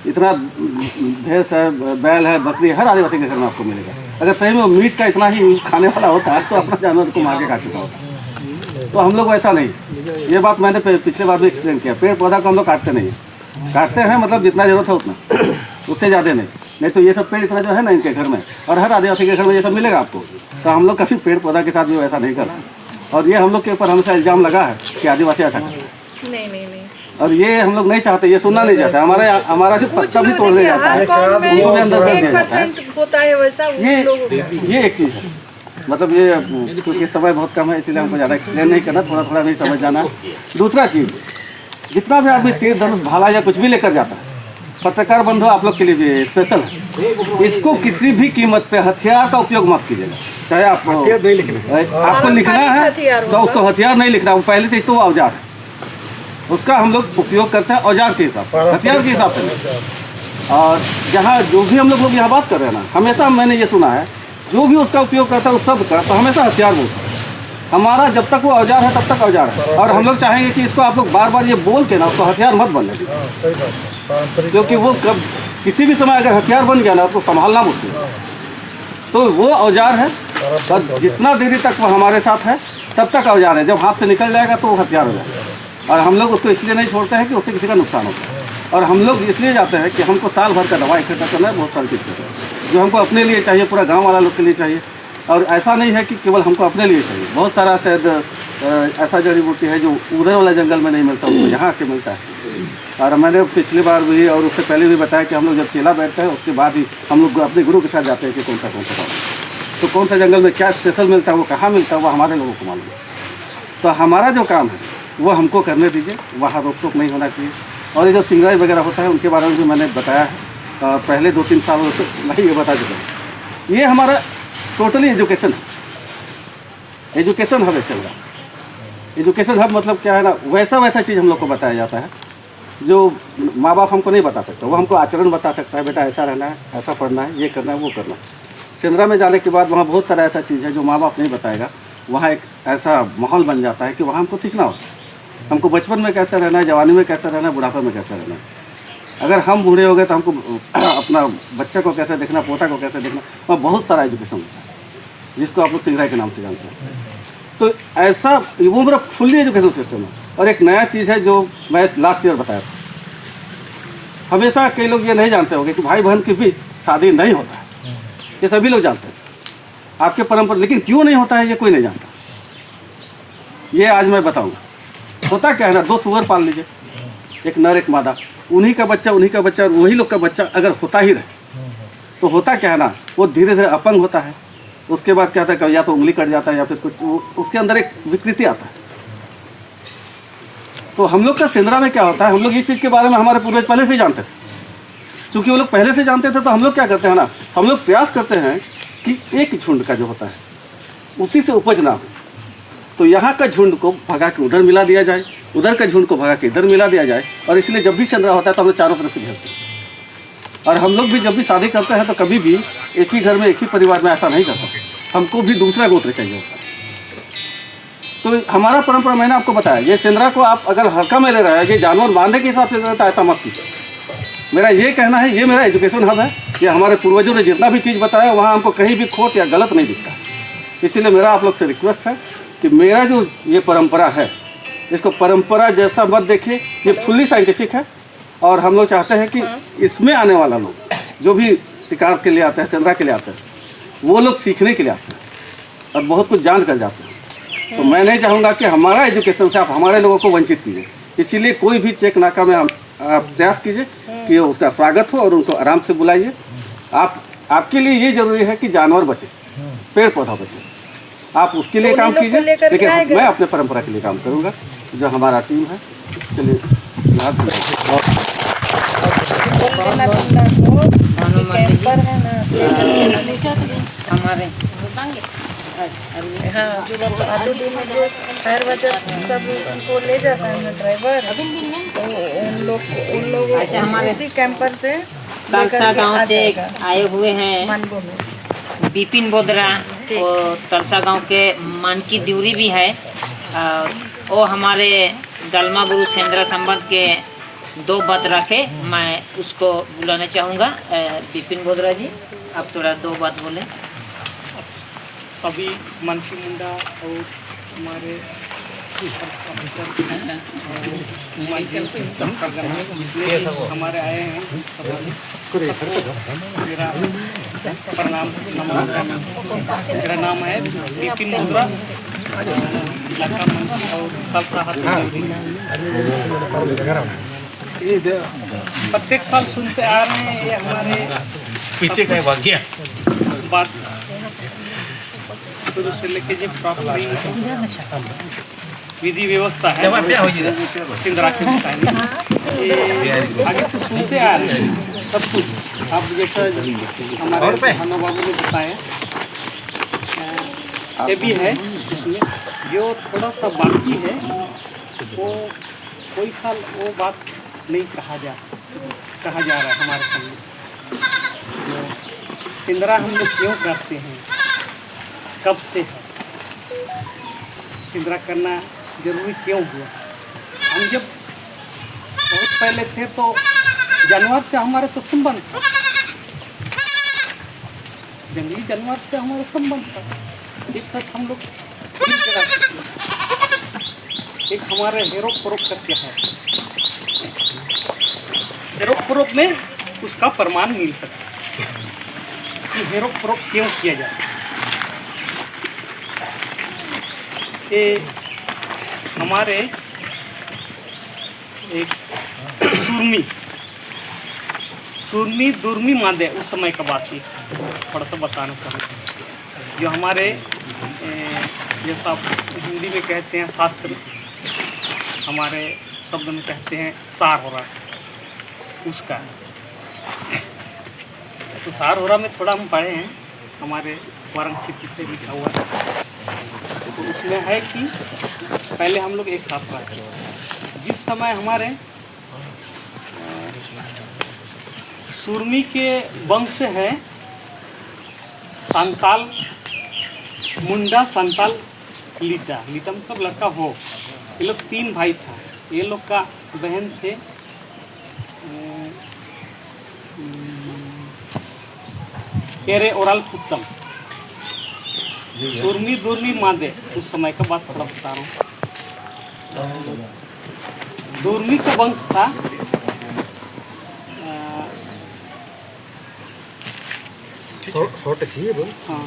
इतना भैंस है, बैल है, बकरी, हर आदिवासी के घर में आपको मिलेगा। अगर सही में वो मीट का इतना ही खाने वाला होता है तो अपना जानवर को मार के खा चुका होता है। तो हम लोग वैसा नहीं, ये बात मैंने पिछले बार भी एक्सप्लेन किया। पेड़ पौधा को हम लोग काटते नहीं हैं, काटते हैं मतलब जितना जरूरत है उतना, उससे ज़्यादा नहीं तो ये सब पेड़ इतना जो है ना इनके घर में, और हर आदिवासी के घर में ये सब मिलेगा आपको। तो हम लोग कभी पेड़ पौधा के साथ भी वैसा नहीं करते, और ये हम लोग के ऊपर हमेशा इल्ज़ाम लगा है कि आदिवासी ऐसा करते हैं। नहीं और ये हम लोग नहीं चाहते, ये सुनना नहीं चाहते। हमारा जो पत्ता भी तोड़ने जाता है उनको भी अंदर कर दिया जाता है। होता है वैसा ये एक चीज़ है, मतलब ये क्योंकि समय बहुत कम है इसलिए हमको ज़्यादा एक्सप्लेन नहीं करना, थोड़ा नहीं समझ जाना। दूसरा चीज़, जितना भी आदमी तीर धनुष भाला या कुछ भी लेकर जाता है पत्रकार बंधु आप लोग के लिए भी स्पेशल है, इसको किसी भी कीमत पे हथियार का उपयोग मत कीजिएगा। चाहे आप आपको लिखना है तो उसको हथियार नहीं लिखना, वो पहले से तो वो औजार है, उसका हम लोग उपयोग करते हैं औजार के हिसाब से, हथियार के हिसाब से नहीं। और जहाँ जो भी हम लोग यहाँ बात कर रहे हैं ना, हमेशा मैंने ये सुना है जो भी उसका उपयोग करता है उस सब का तो हमेशा हथियार बोलता है। हमारा जब तक वो औजार है तब तक औजार है, और हम लोग चाहेंगे कि इसको आप लोग बार बार ये बोल के ना उसको हथियार मत बनने दीजिए, क्योंकि वो कब किसी भी समय अगर हथियार बन गया ना उसको संभालना मुश्किल है। तो वो औजार है, और जितना देरी तक वो हमारे साथ है तब तक औजार है, जब हाथ से निकल जाएगा तो वो हथियार हो जाएगा। और हम लोग उसको इसलिए नहीं छोड़ते हैं कि उससे किसी का नुकसान होता है, और हम लोग इसलिए जाते हैं कि हमको साल भर का दवा इकट्ठा करना है, बहुत सारी चीज़ करना है जो हमको अपने लिए चाहिए, पूरा गाँव वाला लोग के लिए चाहिए। और ऐसा नहीं है कि केवल हमको अपने लिए चाहिए, बहुत सारा शायद ऐसा जड़ी बूटी है जो उधर वाला जंगल में नहीं मिलता, उनको यहाँ के मिलता है। और मैंने पिछली बार भी और उससे पहले भी बताया कि हम लोग जब चेला बैठते हैं उसके बाद ही हम लोग अपने गुरु के साथ जाते हैं कि कौन सा तो कौन सा जंगल में क्या स्पेशल मिलता है, वो कहाँ मिलता है, वो हमारे लोगों को मालूम है। तो हमारा जो काम है वो हमको करने दीजिए, वहाँ रोक टोक नहीं होना चाहिए। और ये जो सिंगराई वगैरह होता है उनके बारे में भी मैंने बताया है, पहले 2-3 साल मैं ये बता चुका हूँ। ये हमारा टोटली एजुकेशन है, एजुकेशन हब है सिंगरा। एजुकेशन हब मतलब क्या है ना, वैसा चीज़ हम लोग को बताया जाता है जो माँ बाप हमको नहीं बता सकते, वो हमको आचरण बता सकता है, बेटा ऐसा रहना है, ऐसा पढ़ना है, ये करना है, वो करना है। सिंदरा में जाने के बाद वहाँ बहुत सारा ऐसा चीज़ है जो माँ बाप नहीं बताएगा, वहाँ एक ऐसा माहौल बन जाता है कि वहाँ हमको सीखना होता है, हमको बचपन में कैसा रहना है, जवानी में कैसा रहना है, बुढ़ापे में कैसा रहना है। अगर हम बूढ़े हो गए तो हमको अपना बच्चे को कैसे देखना, पोता को कैसे देखना, वहाँ बहुत सारा एजुकेशन होता है जिसको आप लोग सिंगराई के नाम से जानते हैं। तो ऐसा वो मेरा फुल्ली एजुकेशन सिस्टम है। और एक नया चीज़ है जो मैं लास्ट ईयर बताया था, हमेशा कई लोग ये नहीं जानते होंगे कि भाई बहन के बीच शादी नहीं होता है, ये सभी लोग जानते हैं आपके परंपरा, लेकिन क्यों नहीं होता है ये कोई नहीं जानता। ये आज मैं बताऊँगा। होता क्या है ना, 2 सुअर पाल लीजिए, एक नर एक मादा, उन्हीं का बच्चा और वही लोग का बच्चा अगर होता ही रहे तो होता क्या है ना, वो धीरे धीरे अपंग होता है। उसके बाद क्या होता है, या तो उंगली कट जाता है या फिर कुछ उसके अंदर एक विकृति आता है। तो हम लोग का सिंदरा में क्या होता है, हम लोग इस चीज़ के बारे में हमारे पूर्वज पहले से ही जानते थे। चूँकि वो लोग पहले से जानते थे तो हम लोग क्या करते हैं ना, हम लोग प्रयास करते हैं कि एक झुंड का जो होता है उसी से उपज ना हो। तो यहाँ का झुंड को भगा के उधर मिला दिया जाए, उधर का झुंड को भगा के इधर मिला दिया जाए, और इसलिए जब भी सिंदरा होता है तो हम लोग चारों तरफ से घेरते हैं। और हम लोग भी जब भी शादी करते हैं तो कभी भी एक ही घर में एक ही परिवार में ऐसा नहीं करता, हमको भी दूसरा गोत्र चाहिए होता है। तो हमारा परंपरा मैंने आपको बताया, ये सिंदरा को आप अगर हल्का में ले रहे हैं, ये जानवर बांधने के हिसाब से रहता है, ऐसा मत कीजिए। मेरा ये कहना है, ये मेरा एजुकेशन हब है, ये हमारे पूर्वजों ने जितना भी चीज़ बताया वहाँ हमको कहीं भी खोट या गलत नहीं दिखता। इसीलिए मेरा आप लोग से रिक्वेस्ट है कि मेरा जो ये परंपरा है इसको परंपरा जैसा मत देखिए, ये फुल्ली साइंटिफिक है। और हम लोग चाहते हैं कि इसमें आने वाला लोग जो भी शिकार के लिए आते हैं, सिंदरा के लिए आते हैं, वो लोग सीखने के लिए आते हैं और बहुत कुछ जान कर जाते हैं। तो मैं नहीं चाहूँगा कि हमारा एजुकेशन से आप हमारे लोगों को वंचित कीजिए। इसीलिए कोई भी चेक नाका में आप प्रयास कीजिए कि उसका स्वागत हो और उनको आराम से बुलाइए। आपके लिए ये जरूरी है कि जानवर बचे, पेड़ पौधा बचे, आप उसके लिए काम कीजिए, लेकिन मैं अपने परंपरा के लिए काम करूँगा। जो हमारा टीम है, चलिए हमारे हाँ, हर वजह सब उनको ले जाता है ना ड्राइवर, तो उन लोगों अच्छा, हमारे इसी कैंपर से तलसा गांव से आए हुए हैं विपिन बोदरा, और तलसा गांव के मान की द्यूरी भी है। वो हमारे दलमा गुरु सिंदरा संबंध के 2 बात रखे, मैं उसको बुलाना चाहूँगा। विपिन बोदरा जी, आप थोड़ा 2 बात बोले। सभी मन की मुंडा और हमारे हमारे आए हैं, मेरा प्रणाम, मेरा नाम है विपिन बोदरा, प्रत्येक साल सुनते आ रहे हैं। ये हमारे पीछे का भाग्य बात शुरू से लेके जब प्राप्त हुई विधि व्यवस्था है सिंदरा के बताएंगे आगे से सुनते आ रहे हैं सब कुछ। अब जैसा हमारे भानु बाबू ने बताया ये भी है इसमें जो थोड़ा सा बाकी है वो कोई साल वो बात नहीं कहा जा रहा है हमारे सामने। सिंदरा हम लोग क्यों करते हैं, कब से है, सिंदरा करना जरूरी क्यों हुआ। हम जब बहुत पहले थे तो जानवर से हमारे तो संबंध था, जंगली जानवर से हमारा संबंध था। एक साथ हम लोग एक हमारे हेरो प्रोप का क्या है, हेरो प्रोप में उसका प्रमाण मिल सकता है कि हेरो प्रोप क्यों किया जाता है। ये हमारे एक सुरमी दुर्मी मादे उस समय का बात है, थोड़ा सा बताना चाहूँगा। जो हमारे जैसा हिंदी में कहते हैं शास्त्र, हमारे शब्द में कहते हैं सार हो रहा है उसका। तो सार हो रहा में थोड़ा हम पढ़े हैं, हमारे वाराणसी से लिखा हुआ है। तो उसमें है कि पहले हम लोग एक साथ रहते थे। जिस समय हमारे सुरमी के वंश है संताल, मुंडा, संताल, लीटा। लीटा मतलब लड़का हो। ये लोग 3 भाई था। ये लोग का बहन थे एरे ओरल पुत्तम, सुरमी दुर्मी मादे। उस समय का बात थोड़ा बता रहा हूँ। दुर्मी का वंश था हाँ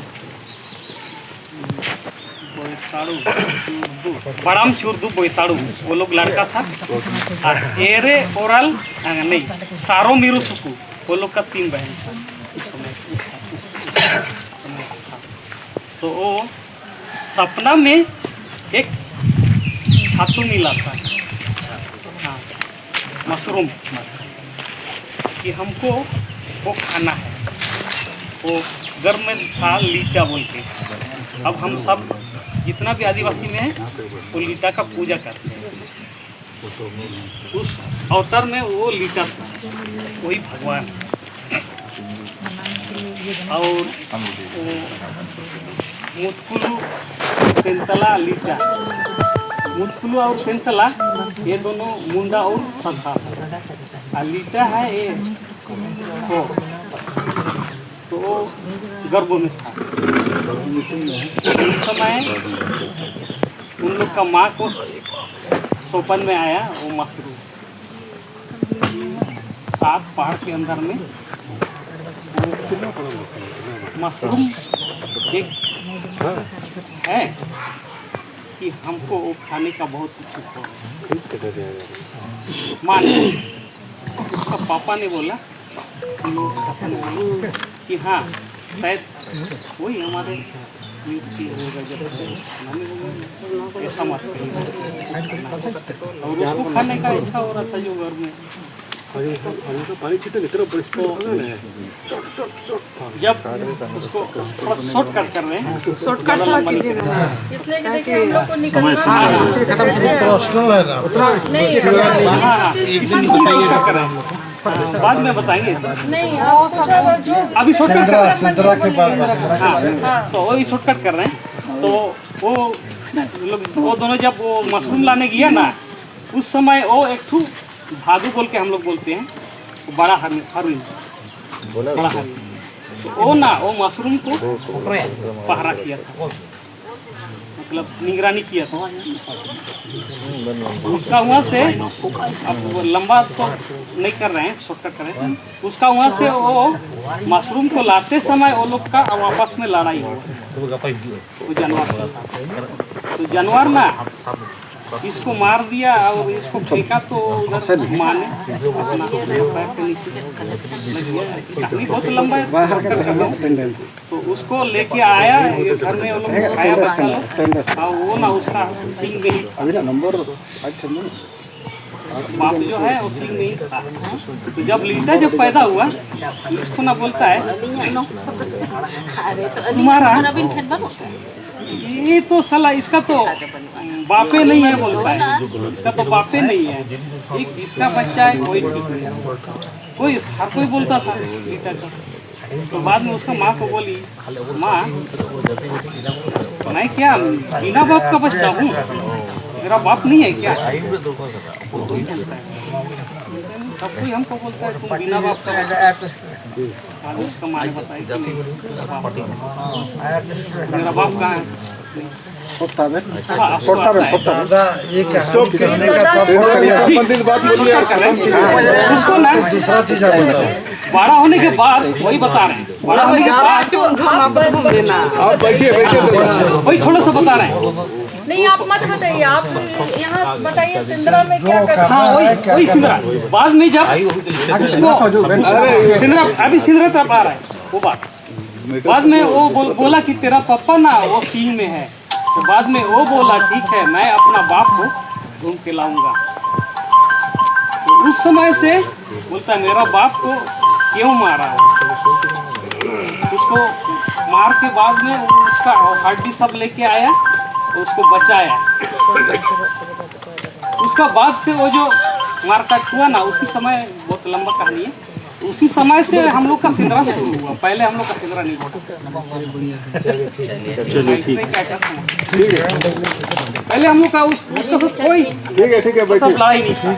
बड़ाम चुर्दू बोईताड़ू, वो लोग लड़का था। और एरे ओरल नहीं सारो मीरू सुकू, वो लोग का 3 बहन था उस समय। तो वो सपना में एक छातू मिला था, हाँ मशरूम, कि हमको वो खाना है। वो गर्म में था लीटा बोल के। अब हम सब जितना भी आदिवासी में है वो लीटा का पूजा करते हैं। उस अवतार में वो लीटा था, वही भगवान। और मुतकुलू सेंतला लीटा, मुतकुलू और सेंतला ये दोनों मुंडा और संता, और लीटा है ये हो, तो गर्भ में था। उस समय उन लोग का माँ को सोपन में आया वो मशरूम। 7 पहाड़ के अंदर में मशरूम एक है कि हमको वो खाने का बहुत उत्सुक हो। मान उसका पापा ने बोला कि हाँ शायद वही हमारे ऐसा मत करिए। और उसको खाने का इच्छा हो रहा था जो घर में। जब उसको शॉर्टकट कर रहे हैं, शॉर्टकट थोड़ा कीजिएगा। इसलिए कि देखिए हम लोग को निकलना बाद में बताएंगे। नहीं अभी शॉर्टकट कर तो वही शॉर्टकट कर रहे हैं। तो वो लोग वो दोनों जब वो मशरूम लाने गया ना, उस समय वो एक ठू भादू बोल के हम लोग बोलते हैं, बड़ा हरिन, बड़ा हरिन। तो वो ना वो मशरूम को पहरा किया था, मतलब निगरानी किया था। उसका वहाँ से, अब लंबा तो नहीं कर रहे हैं, शॉर्टकट कर रहे हैं। उसका वहाँ से वो मशरूम को लाते समय वो लोग का आपस में लड़ाई हुआ वो जानवर के साथ। तो जानवर ना इसको मार दिया और इसको फेंका तो उधर माने अपना पैर के नीचे लग गया। कहानी बहुत लंबा है। तो उसको लेके आया ये घर में, वो लोग खाया बच्चा लोग, और वो ना उसका सिंग गई बाप जो है वो सिंग नहीं था। तो जब लीटा जब पैदा हुआ इसको ना बोलता है तुम्हारा ये तो साला इसका तो बापे नहीं है बोलता है, इसका तो बापे नहीं है, एक इसका बच्चा है कोई ठीक नहीं है। कोई हर कोई बोलता था लीटा का। तो बाद में उसका माँ को बोली, माँ मैं क्या बिना बाप का बच्चा हूँ, मेरा बाप नहीं है क्या? तब कोई हमको बोलता है तुम बिना बाप का बच्चा। उसका माँ ने बताया कि मेरा बाप कहाँ है? संबंधित बात बोलिए उसको ना दूसरा चीज बड़ा होने के बाद वही बता रहे हैं, बड़ा होने के बाद आप बैठिए वही थोड़ा सा बता रहे हैं। नहीं आप मत बताइए, आप यहाँ बताइए सिंदरा में क्या करते हैं। हाँ वही सिंदरा। बाद में जब सिंदरा अभी सिंदरा तब आ रहा है वो बात, बाद में वो बोला कि तेरा पापा ना वो सीन में है। तो बाद में वो बोला ठीक है मैं अपना बाप को घूम के लाऊंगा। तो उस समय से बोलता मेरा बाप को क्यों मारा है? उसको मार के बाद में उसका हड्डी सब लेके आया, उसको बचाया। उसका बाद से वो जो मारकाट हुआ ना उसी समय, बहुत लंबा कहानी है, उसी समय से हम लोग का सिंदरा शुरू हुआ। पहले हम लोग का सिंदरा नहीं हुआ। चलिए ठीक है, पहले हम लोग का उसका सब कोई ठीक है बैठिए लड़ाई नहीं था।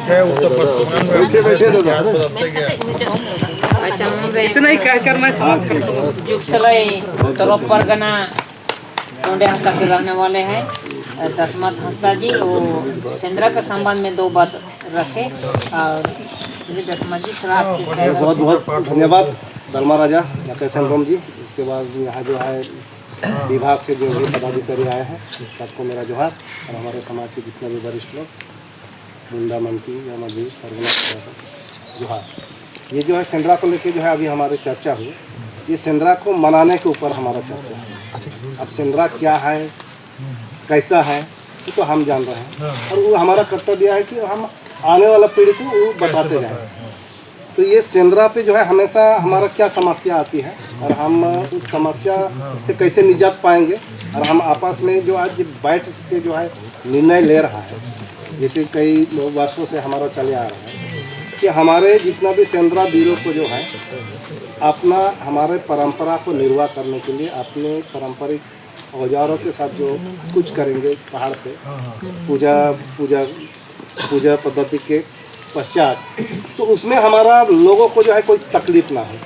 इतना ही कहकर मैं समाप्त करूँ। जुगसलाई तरो परगना टोंडे हंसा के रहने वाले हैं। दसमत हंसा जी वो सिंदरा के संबंध में दो बात रखे और बहुत बहुत धन्यवाद दलमा राजा नकेशन रोम जी। इसके बाद यहाँ जो है विभाग से जो भी पदाधिकारी आए हैं सबको मेरा जोहार, और हमारे समाज के जितने भी वरिष्ठ लोग मुंडा मंत्री या मजी जोहार। ये जो है सिंदरा को लेके जो है अभी हमारे चर्चा हुई, ये सिंदरा को मनाने के ऊपर हमारा चर्चा है। अब सिंदरा क्या है कैसा है ये तो हम जान रहे हैं, और वो हमारा कर्तव्य है कि हम आने वाला पीढ़ी को वो बताते जाएं। तो ये सिंदरा पे जो है हमेशा हमारा क्या समस्या आती है और हम उस समस्या से कैसे निजात पाएंगे, और हम आपस में जो आज बैठ के जो है निर्णय ले रहा है, जैसे कई वर्षों से हमारा चले आ रहा है कि हमारे जितना भी सिंदरा वीरों को जो है अपना हमारे परंपरा को निर्वाह करने के लिए अपने पारंपरिक औजारों के साथ जो कुछ करेंगे पहाड़ पे पूजा पद्धति के पश्चात, तो उसमें हमारा लोगों को जो है कोई तकलीफ ना हो।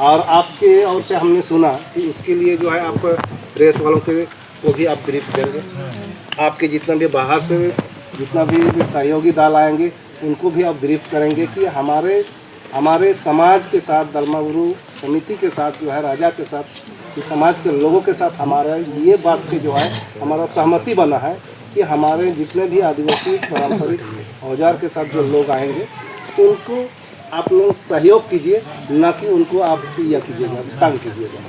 और आपके ओर से हमने सुना कि उसके लिए जो है आप प्रेस वालों के को भी आप ब्रीफ करेंगे, आपके जितना भी बाहर से जितना भी सहयोगी दल आएंगे उनको भी आप ब्रीफ करेंगे कि हमारे समाज के साथ दलमा गुरु समिति के साथ जो है राजा के साथ कि समाज के लोगों के साथ हमारा ये बात के जो है हमारा सहमति बना है कि हमारे जितने भी आदिवासी पारंपरिक औजार के साथ जो लोग आएंगे उनको आप लोग सहयोग कीजिए, ना कि उनको आप यह कीजिएगा तंग कीजिएगा।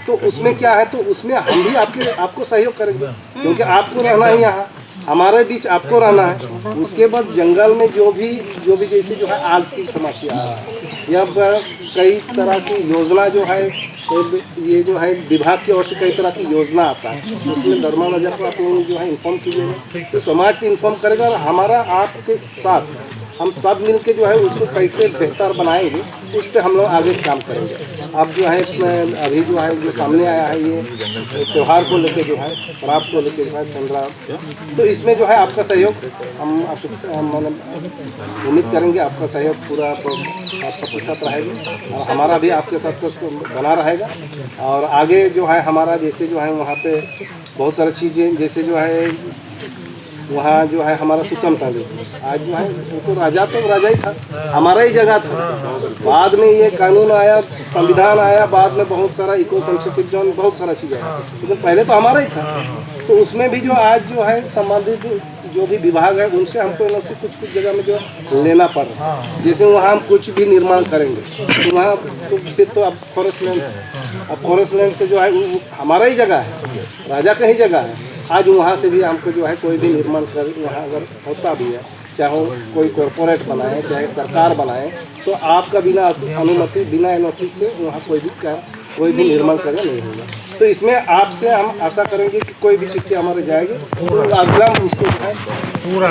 तो उसमें क्या है, तो उसमें हम भी आपको सहयोग करेंगे, क्योंकि आपको रहना है यहाँ, हमारे बीच आपको रहना है। उसके बाद जंगल में जो भी जैसे जो है आग की समस्या है या कई तरह की योजना जो है, ये जो है विभाग की ओर से कई तरह की योजना आता है, उसमें दरमा नजर को आप लोग जो है इन्फॉर्म कीजिएगा, तो समाज को इन्फॉर्म करेगा। और हमारा आपके साथ हम सब मिल के जो है उसको कैसे बेहतर बनाएंगे उस पर हम लोग आगे काम करेंगे। अब जो है इसमें अभी जो है जो सामने आया है ये त्यौहार को लेके जो है शराब को लेके जो है चल रहा है, तो इसमें जो है आपका सहयोग हम उम्मीद करेंगे आपका सहयोग पूरा 100% रहेगा, और हमारा भी आपके साथ तो बना रहेगा। और आगे जो है हमारा जैसे जो है वहाँ पे बहुत सारी चीज़ें, जैसे जो है वहाँ जो है हमारा सुतम था, आज जो है उनको राजा तो राजा ही था, हमारा ही जगह था। बाद में ये कानून आया, संविधान आया, बाद में बहुत सारा इको सेंसिटिव जोन, बहुत सारा चीज़ आया, लेकिन पहले तो हमारा ही था। तो उसमें भी जो आज जो है संबंधित जो भी विभाग है उनसे हमको एनओसी कुछ जगह में जो लेना पड़ रहा है। जैसे वहाँ हम कुछ भी निर्माण करेंगे तो वहाँ तो अब फॉरेस्ट लैंड है, अब फॉरेस्ट लैंड से जो है वो हमारा ही जगह है, राजा का ही जगह है। आज वहाँ से भी हमको जो है कोई भी निर्माण कर वहाँ अगर होता भी है, चाहे कोई कॉरपोरेट बनाए चाहे सरकार बनाए, तो आपका बिना अनुमति बिना एनओसी से वहाँ कोई भी निर्माण कार्य नहीं होगा। तो इसमें आपसे हम आशा करेंगे कि कोई भी चिट्ठी हमारे जाएगी तो अगला हम उसको जो है पूरा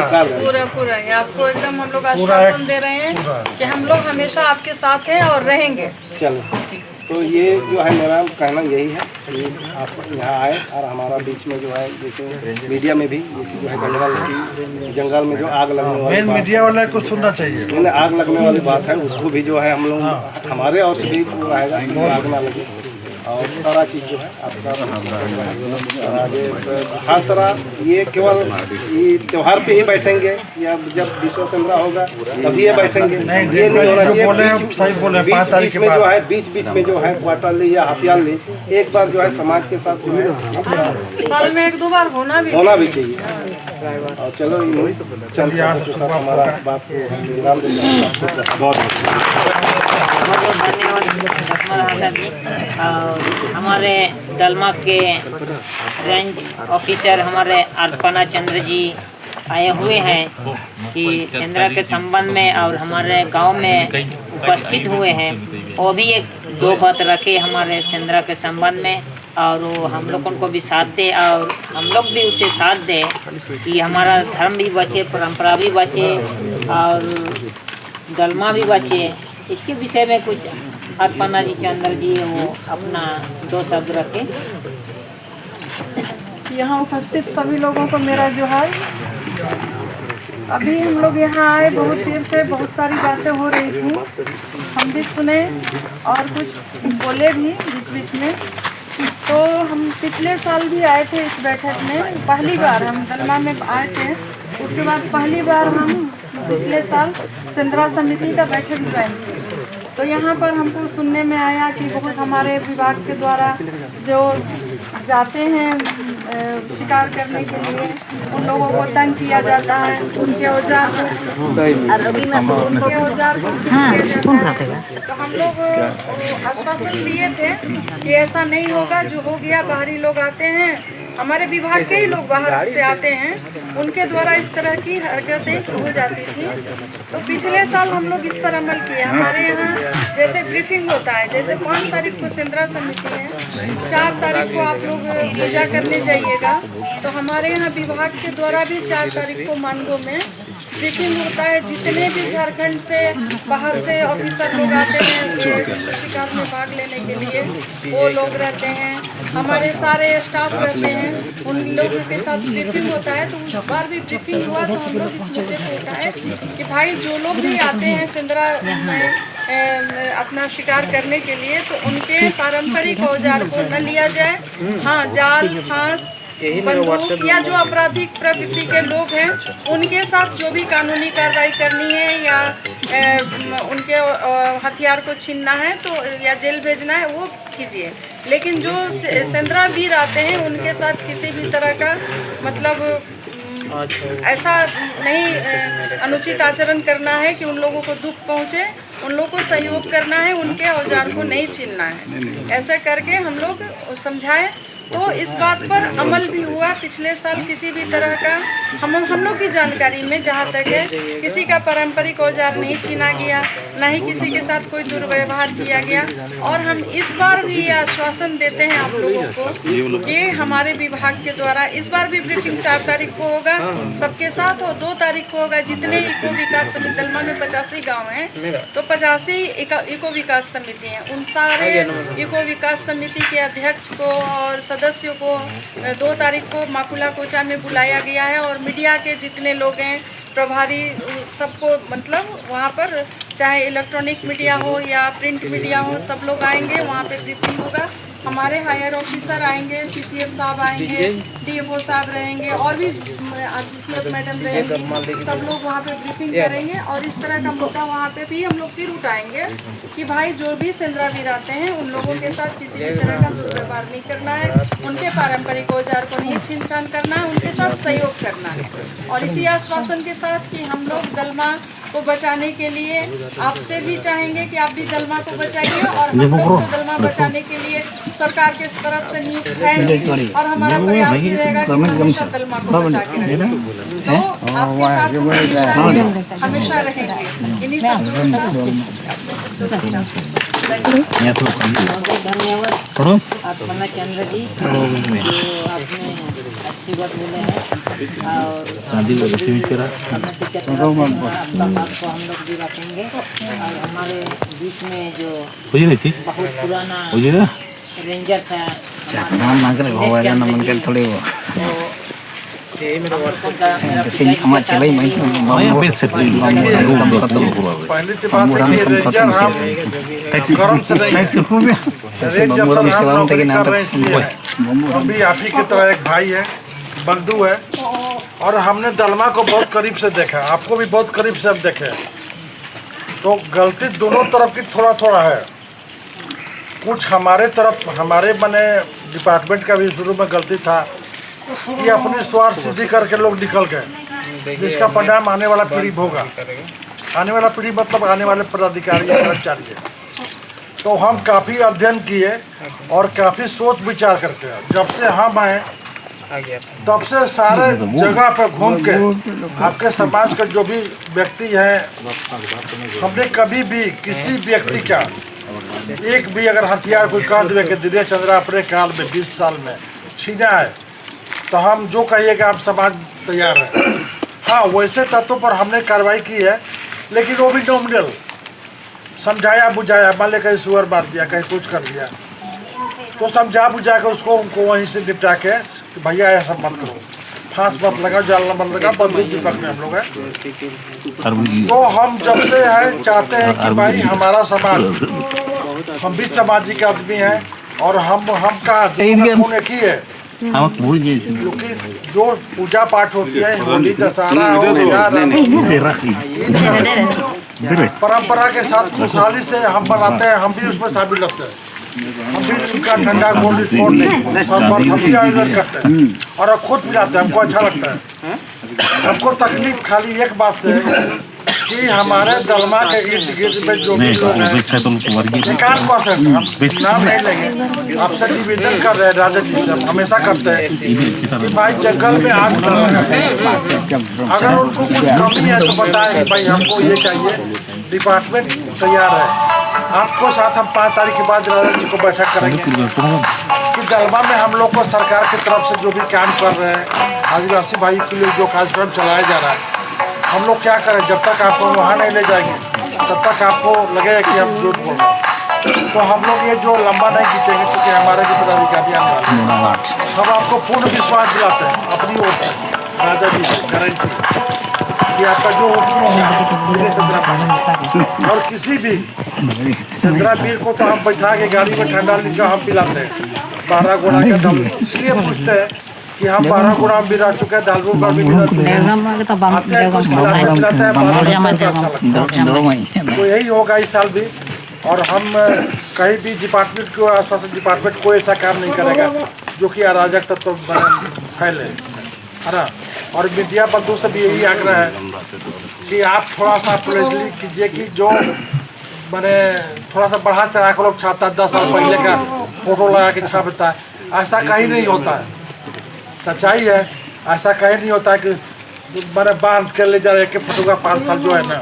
है। आपको एकदम हम लोग आश्वासन दे रहे हैं कि हम लोग हमेशा आपके साथ हैं और रहेंगे। चलो, तो ये जो है मेरा कहना यही है कि आप यहाँ आए और हमारा बीच में जो है जैसे मीडिया में भी जैसे जो है जंगल में जो आग लगने वाली मीडिया वाले को सुनना चाहिए, आग लगने वाली बात है उसको भी जो है हम लोग हमारे और से भी रहेगा कि आग ना लगे और सारा चीज़ जो है आपका आगे हर तरह। ये केवल ये त्यौहार पे ही बैठेंगे या जब विश्व संग्रह होगा तभी ये बैठेंगे, ये नहीं होना चाहिए। बीच में जो है बीच में जो है क्वार्टरली या हाफ ईयरली एक बार जो है समाज के साथ जो है साल में 1-2 बार होना भी चाहिए। और चलो चलिए हमारा बात विराम देते बहुत धन्यवाद जी। हमारे दलमा के रेंज ऑफिसर हमारे अर्पणा चंद्र जी आए हुए हैं कि सेंद्रा के संबंध में और हमारे गांव में उपस्थित हुए हैं। वो भी 1-2 बात रखे हमारे सेंद्रा के संबंध में और वो हम लोगों को भी साथ दे और हम लोग भी उसे साथ दे कि हमारा धर्म भी बचे, परंपरा भी बचे और दलमा भी बचे। इसके विषय में कुछ अर्पणा जी चंद्र जी वो अपना 2 शब्द रखें। यहाँ उपस्थित सभी लोगों को मेरा जोहार। अभी हम लोग यहाँ आए, बहुत देर से बहुत सारी बातें हो रही थी, हम भी सुने और कुछ बोले भी बीच में। तो हम पिछले साल भी आए थे इस बैठक में, पहली बार हम दलमा में आए थे। उसके बाद पहली बार हम पिछले साल सेंद्रा समिति का बैठक ज्वाइन किया। तो यहाँ पर हमको सुनने में आया कि बहुत हमारे विभाग के द्वारा जो जाते हैं शिकार करने के लिए उन लोगों को तंग किया जाता है, उनके औजार को तो हम लोग आश्वासन दिए थे कि ऐसा नहीं होगा। जो हो गया, बाहरी लोग आते हैं, हमारे विभाग के ही लोग बाहर से आते हैं, उनके द्वारा इस तरह की हरकतें हो जाती थी। तो पिछले साल हम लोग इस पर अमल किया। हमारे यहाँ जैसे ब्रीफिंग होता है, जैसे 5 तारीख को सेंद्रा समिति है, 4 तारीख को आप लोग पूजा करने जाइएगा। तो हमारे यहाँ विभाग के द्वारा भी 4 तारीख को मानगो में ब्रीफिंग होता है। जितने भी झारखंड से बाहर से ऑफिसर लोग आते हैं शिकार में भाग लेने के लिए, वो लोग रहते हैं, हमारे सारे स्टाफ रहते हैं, उन लोगों के साथ ब्रीफिंग होता है। तो उस बार भी ब्रीफिंग हुआ तो हम लोग इस मुद्दे पे उठाए कि भाई जो लोग भी आते हैं सेंद्रा में अपना शिकार करने के लिए, तो उनके पारंपरिक औजार को न लिया जाए। हाँ, जाल, फांस, बंदूक या जो आपराधिक प्रवृत्ति के लोग हैं उनके साथ जो भी कानूनी कार्रवाई करनी है या उनके हथियार को छीनना है तो या जेल भेजना है वो कीजिए। लेकिन जो सेंद्रा वीर आते हैं उनके साथ किसी भी तरह का मतलब ऐसा नहीं अनुचित आचरण करना है कि उन लोगों को दुख पहुँचे, उन लोगों को सहयोग करना है, उनके औजार को नहीं छीनना है। ऐसा करके हम लोग समझाए तो इस बात पर अमल भी हुआ। पिछले साल किसी भी तरह का हम लोग की जानकारी में जहाँ तक है किसी का पारंपरिक औजार नहीं छीना गया, न ही किसी के साथ कोई दुर्व्यवहार किया गया। और हम इस बार भी ये आश्वासन देते हैं आप लोगों को कि हमारे विभाग के द्वारा इस बार भी ब्रीफिंग 4 तारीख को होगा सबके साथ और 2 तारीख को होगा। जितने इको विकास समिति दलमा में 85 गाँव हैं तो 85 इको विकास समिति हैं, उन सारे इको विकास समिति के अध्यक्ष को और सदस्यों को 2 तारीख को माकुला कोचा में बुलाया गया है। और मीडिया के जितने लोग हैं प्रभारी सबको मतलब वहाँ पर चाहे इलेक्ट्रॉनिक मीडिया हो या प्रिंट मीडिया हो सब लोग आएंगे, वहाँ पे ब्रीफिंग होगा। हमारे हायर ऑफिसर आएंगे, CCF साहब आएंगे, DFO साहब रहेंगे और भी RCCF मैडम रहेंगी, सब लोग वहाँ पे ब्रीफिंग करेंगे और इस तरह का मुद्दा वहाँ पे भी हम लोग फिर उठाएंगे कि भाई जो भी सेंद्रावीर आते हैं उन लोगों के साथ किसी भी तरह का दुर्व्यवहार नहीं करना है, उनके पारंपरिक औजार को नहीं छीन-छान करना है, उनके साथ सहयोग करना है। और इसी आश्वासन के साथ कि हम लोग दलमा को बचाने के लिए आपसे भी चाहेंगे कि आप भी दलमा को बचाइए और हम लोग को दलमा बचाने के लिए सरकार के तरफ से नियुक्त है और हमारा प्रयास भी रहेगा कि हमेशा दलमा को बचा के रखें। तो आपके साथ हमेशा रहेंगे। इन्हीं सब धन्यवाद आत्मना चंद्र जी, जो आपने अच्छी बात बोले हैं और आपको हम लोग भी रखेंगे। और हमारे बीच में जो बहुत पुराना रेंजर था हम भी आप ही की तरह एक भाई है, बंधु है और हमने दलमा को बहुत करीब से देखा, आपको भी बहुत करीब से अब देखे। तो गलती दोनों तरफ की थोड़ा थोड़ा है। कुछ हमारे तरफ, हमारे बने डिपार्टमेंट का भी शुरू में गलती था कि अपनी स्वार्थ सिद्धि करके लोग निकल गए, जिसका परिणाम आने वाला पीढ़ी भोगा। आने वाला पीढ़ी मतलब आने वाले पदाधिकारी या कर्मचारी है। तो हम काफ़ी अध्ययन किए और काफ़ी सोच विचार करके जब से हम आए तब से सारे जगह पर घूम के आपके समाज का जो भी व्यक्ति है, हमने कभी भी किसी व्यक्ति का एक भी अगर हथियार कोई काट दे के दिनेश चंद्रा अपने काल में 20 साल में छीना है तो हम जो कहिएगा आप समाज तैयार है। हाँ, वैसे तत्वों पर हमने कार्रवाई की है, लेकिन वो भी नॉमिनल, समझाया बुझाया। मान ले कहीं सुअर मार दिया, कहीं कुछ कर दिया, तो समझा बुझा के उसको उनको वहीं से निपटा के कि भैया ऐसा मत करो, फांस मत लगाओ, जाल मत लगाओ, बंदूक भी पकड़े हम लोग हैं। तो हम जब से है चाहते हैं कि भाई हमारा समाज, हम भी सामाजिक आदमी हैं और हम का खून एक ही है, क्योंकि जो पूजा पाठ होती है, होली दशहरा परंपरा के साथ खुशहाली से हम बनाते हैं, हम भी उसमें शामिल होते हैं। हम भी उनका ठंडा गोल्ड हम भी आयोजन करते हैं और खुद पिलाते हैं, हमको अच्छा लगता है। हमको तकलीफ खाली एक बात से कि हमारे दलमा के इर्द गिर्द में जो भी लोग हैं, 1% हम नाम नहीं लेंगे, आपसे निवेदन कर रहे हैं राजा जी से, हम हमेशा करते हैं कि भाई जंगल में आग अगर उनको कुछ कमी है तो बताएं कि भाई हमको ये चाहिए। डिपार्टमेंट तैयार है, आपको साथ हम 5 तारीख के बाद राजा जी को बैठक करेंगे कि दलमा में हम लोग को सरकार की तरफ से जो भी काम कर रहे हैं, आदिवासी भाई के लिए जो कार्यक्रम चलाया जा रहा है, हम लोग क्या करें, जब तक आपको वहाँ नहीं ले जाएंगे तब तक आपको लगेगा कि हम झूठ बोल रहे हैं। तो हम लोग ये जो लंबा नहीं खींचेंगे, क्योंकि हमारे भी पदाधिकारी आने वाले हैं। हम आपको पूर्ण विश्वास दिलाते हैं अपनी ओर से, राजा जी से गारंटी कि आपका जो और किसी भी चंद्रावीर को तो हम बैठा के गाड़ी में ठंडा लिखा हम पिलाते हैं 12 गुना का दम। इसलिए पूछते हैं कि हम 12 गुना भी रह चुके हैं, दालपुर पर भी रह चुके हैं। तो यही होगा इस साल भी। और हम कहीं भी डिपार्टमेंट को आश्वासन, डिपार्टमेंट कोई ऐसा काम नहीं करेगा जो कि अराजक तत्व फैले, है ना। और मीडिया बंधु से भी यही आग्रह है कि आप थोड़ा सा प्लेजली कीजिए कि जो मैंने थोड़ा सा बढ़ा चढ़ा के लोग छापता है, 10 साल पहले का फोटो लगा के छापता है, ऐसा कहीं नहीं होता है। सच्चाई है, ऐसा कहीं नहीं होता है कि मैंने बांध के ले जा रहे कि फोटोग्राफ 5 साल जो है ना,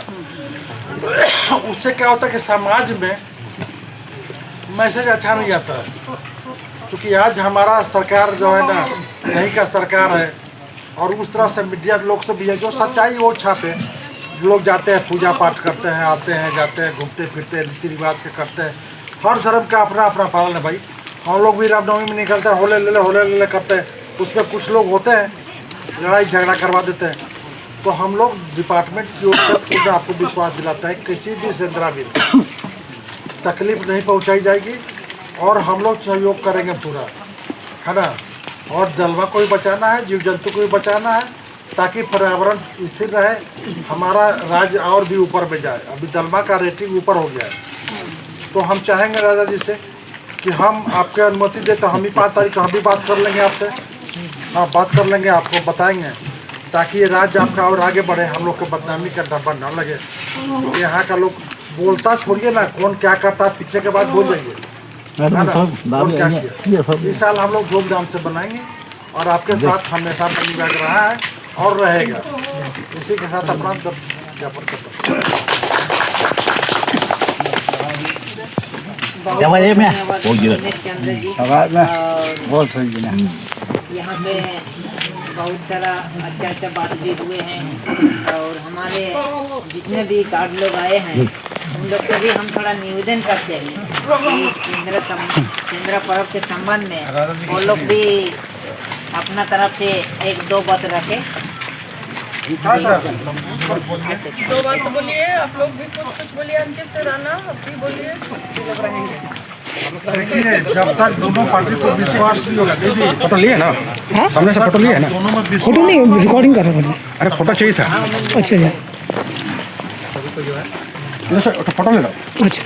उससे क्या होता है कि समाज में मैसेज अच्छा नहीं आता है। क्योंकि आज हमारा सरकार जो है ना, यही का सरकार है और उस तरह से मीडिया लोग से भी है जो सच्चाई वो छापे। लोग जाते हैं, पूजा पाठ करते हैं, आते हैं जाते हैं, घूमते फिरते हैं, रीति रिवाज के करते हैं। हर धर्म का अपना अपना पालन है भाई। हम लोग भी रामनवमी में निकलते हैं, होले ले करते हैं, उसमें कुछ लोग होते हैं लड़ाई झगड़ा करवा देते हैं। तो हम लोग डिपार्टमेंट की ओर से पूरा आपको विश्वास दिलाता है किसी भी सेंद्रावीर तकलीफ नहीं पहुंचाई जाएगी और हम लोग सहयोग करेंगे पूरा, है ना। और दलवा को भी बचाना है, जीव जंतु को भी बचाना है ताकि पर्यावरण स्थिर रहे, हमारा राज्य और भी ऊपर में जाए। अभी दलमा का रेटिंग ऊपर हो गया है, तो हम चाहेंगे राजा जी से कि हम आपके अनुमति दे तो हम ही 5 तारीख को हम भी बात कर लेंगे आपसे। हाँ, बात कर लेंगे, आपको बताएंगे, ताकि ये राज्य आपका और आगे बढ़े, हम लोग को बदनामी का डब्बा न लगे। क्योंकि यहाँ का लोग बोलता छोड़िए ना, कौन क्या करता है पीछे के बाद बोल जाइए, है ना, कौन क्या किया। इस साल हम लोग धूमधाम से बनाएंगे और आपके साथ हमेशा बनी विभाग रहा है और रहेगा। इसी के साथ अपना ज्ञापन करता हूँ। चंद्र जी, यहाँ पे बहुत सारा अच्छा बात भी हुए हैं और हमारे जितने भी कार्ड लोग आए हैं उन लोग से भी हम थोड़ा निवेदन करते हैं कि सिंद्रा पर्व के संबंध में वो लोग भी अपना तरफ से 1-2 बात रखें। 2 बात बोलिए, आप लोग भी कुछ बोलिए। अंकित राणा आप भी बोलिए। जब तक दोनों पार्टी को विश्वास नहीं होगा, फोटो लिए ना, सामने से फोटो लिए ना, दोनों में विश्वास, फोटो नहीं, रिकॉर्डिंग कर रहा हूँ। अरे फोटो चाहिए था, अच्छा जी, फोटो ले लो। अच्छा।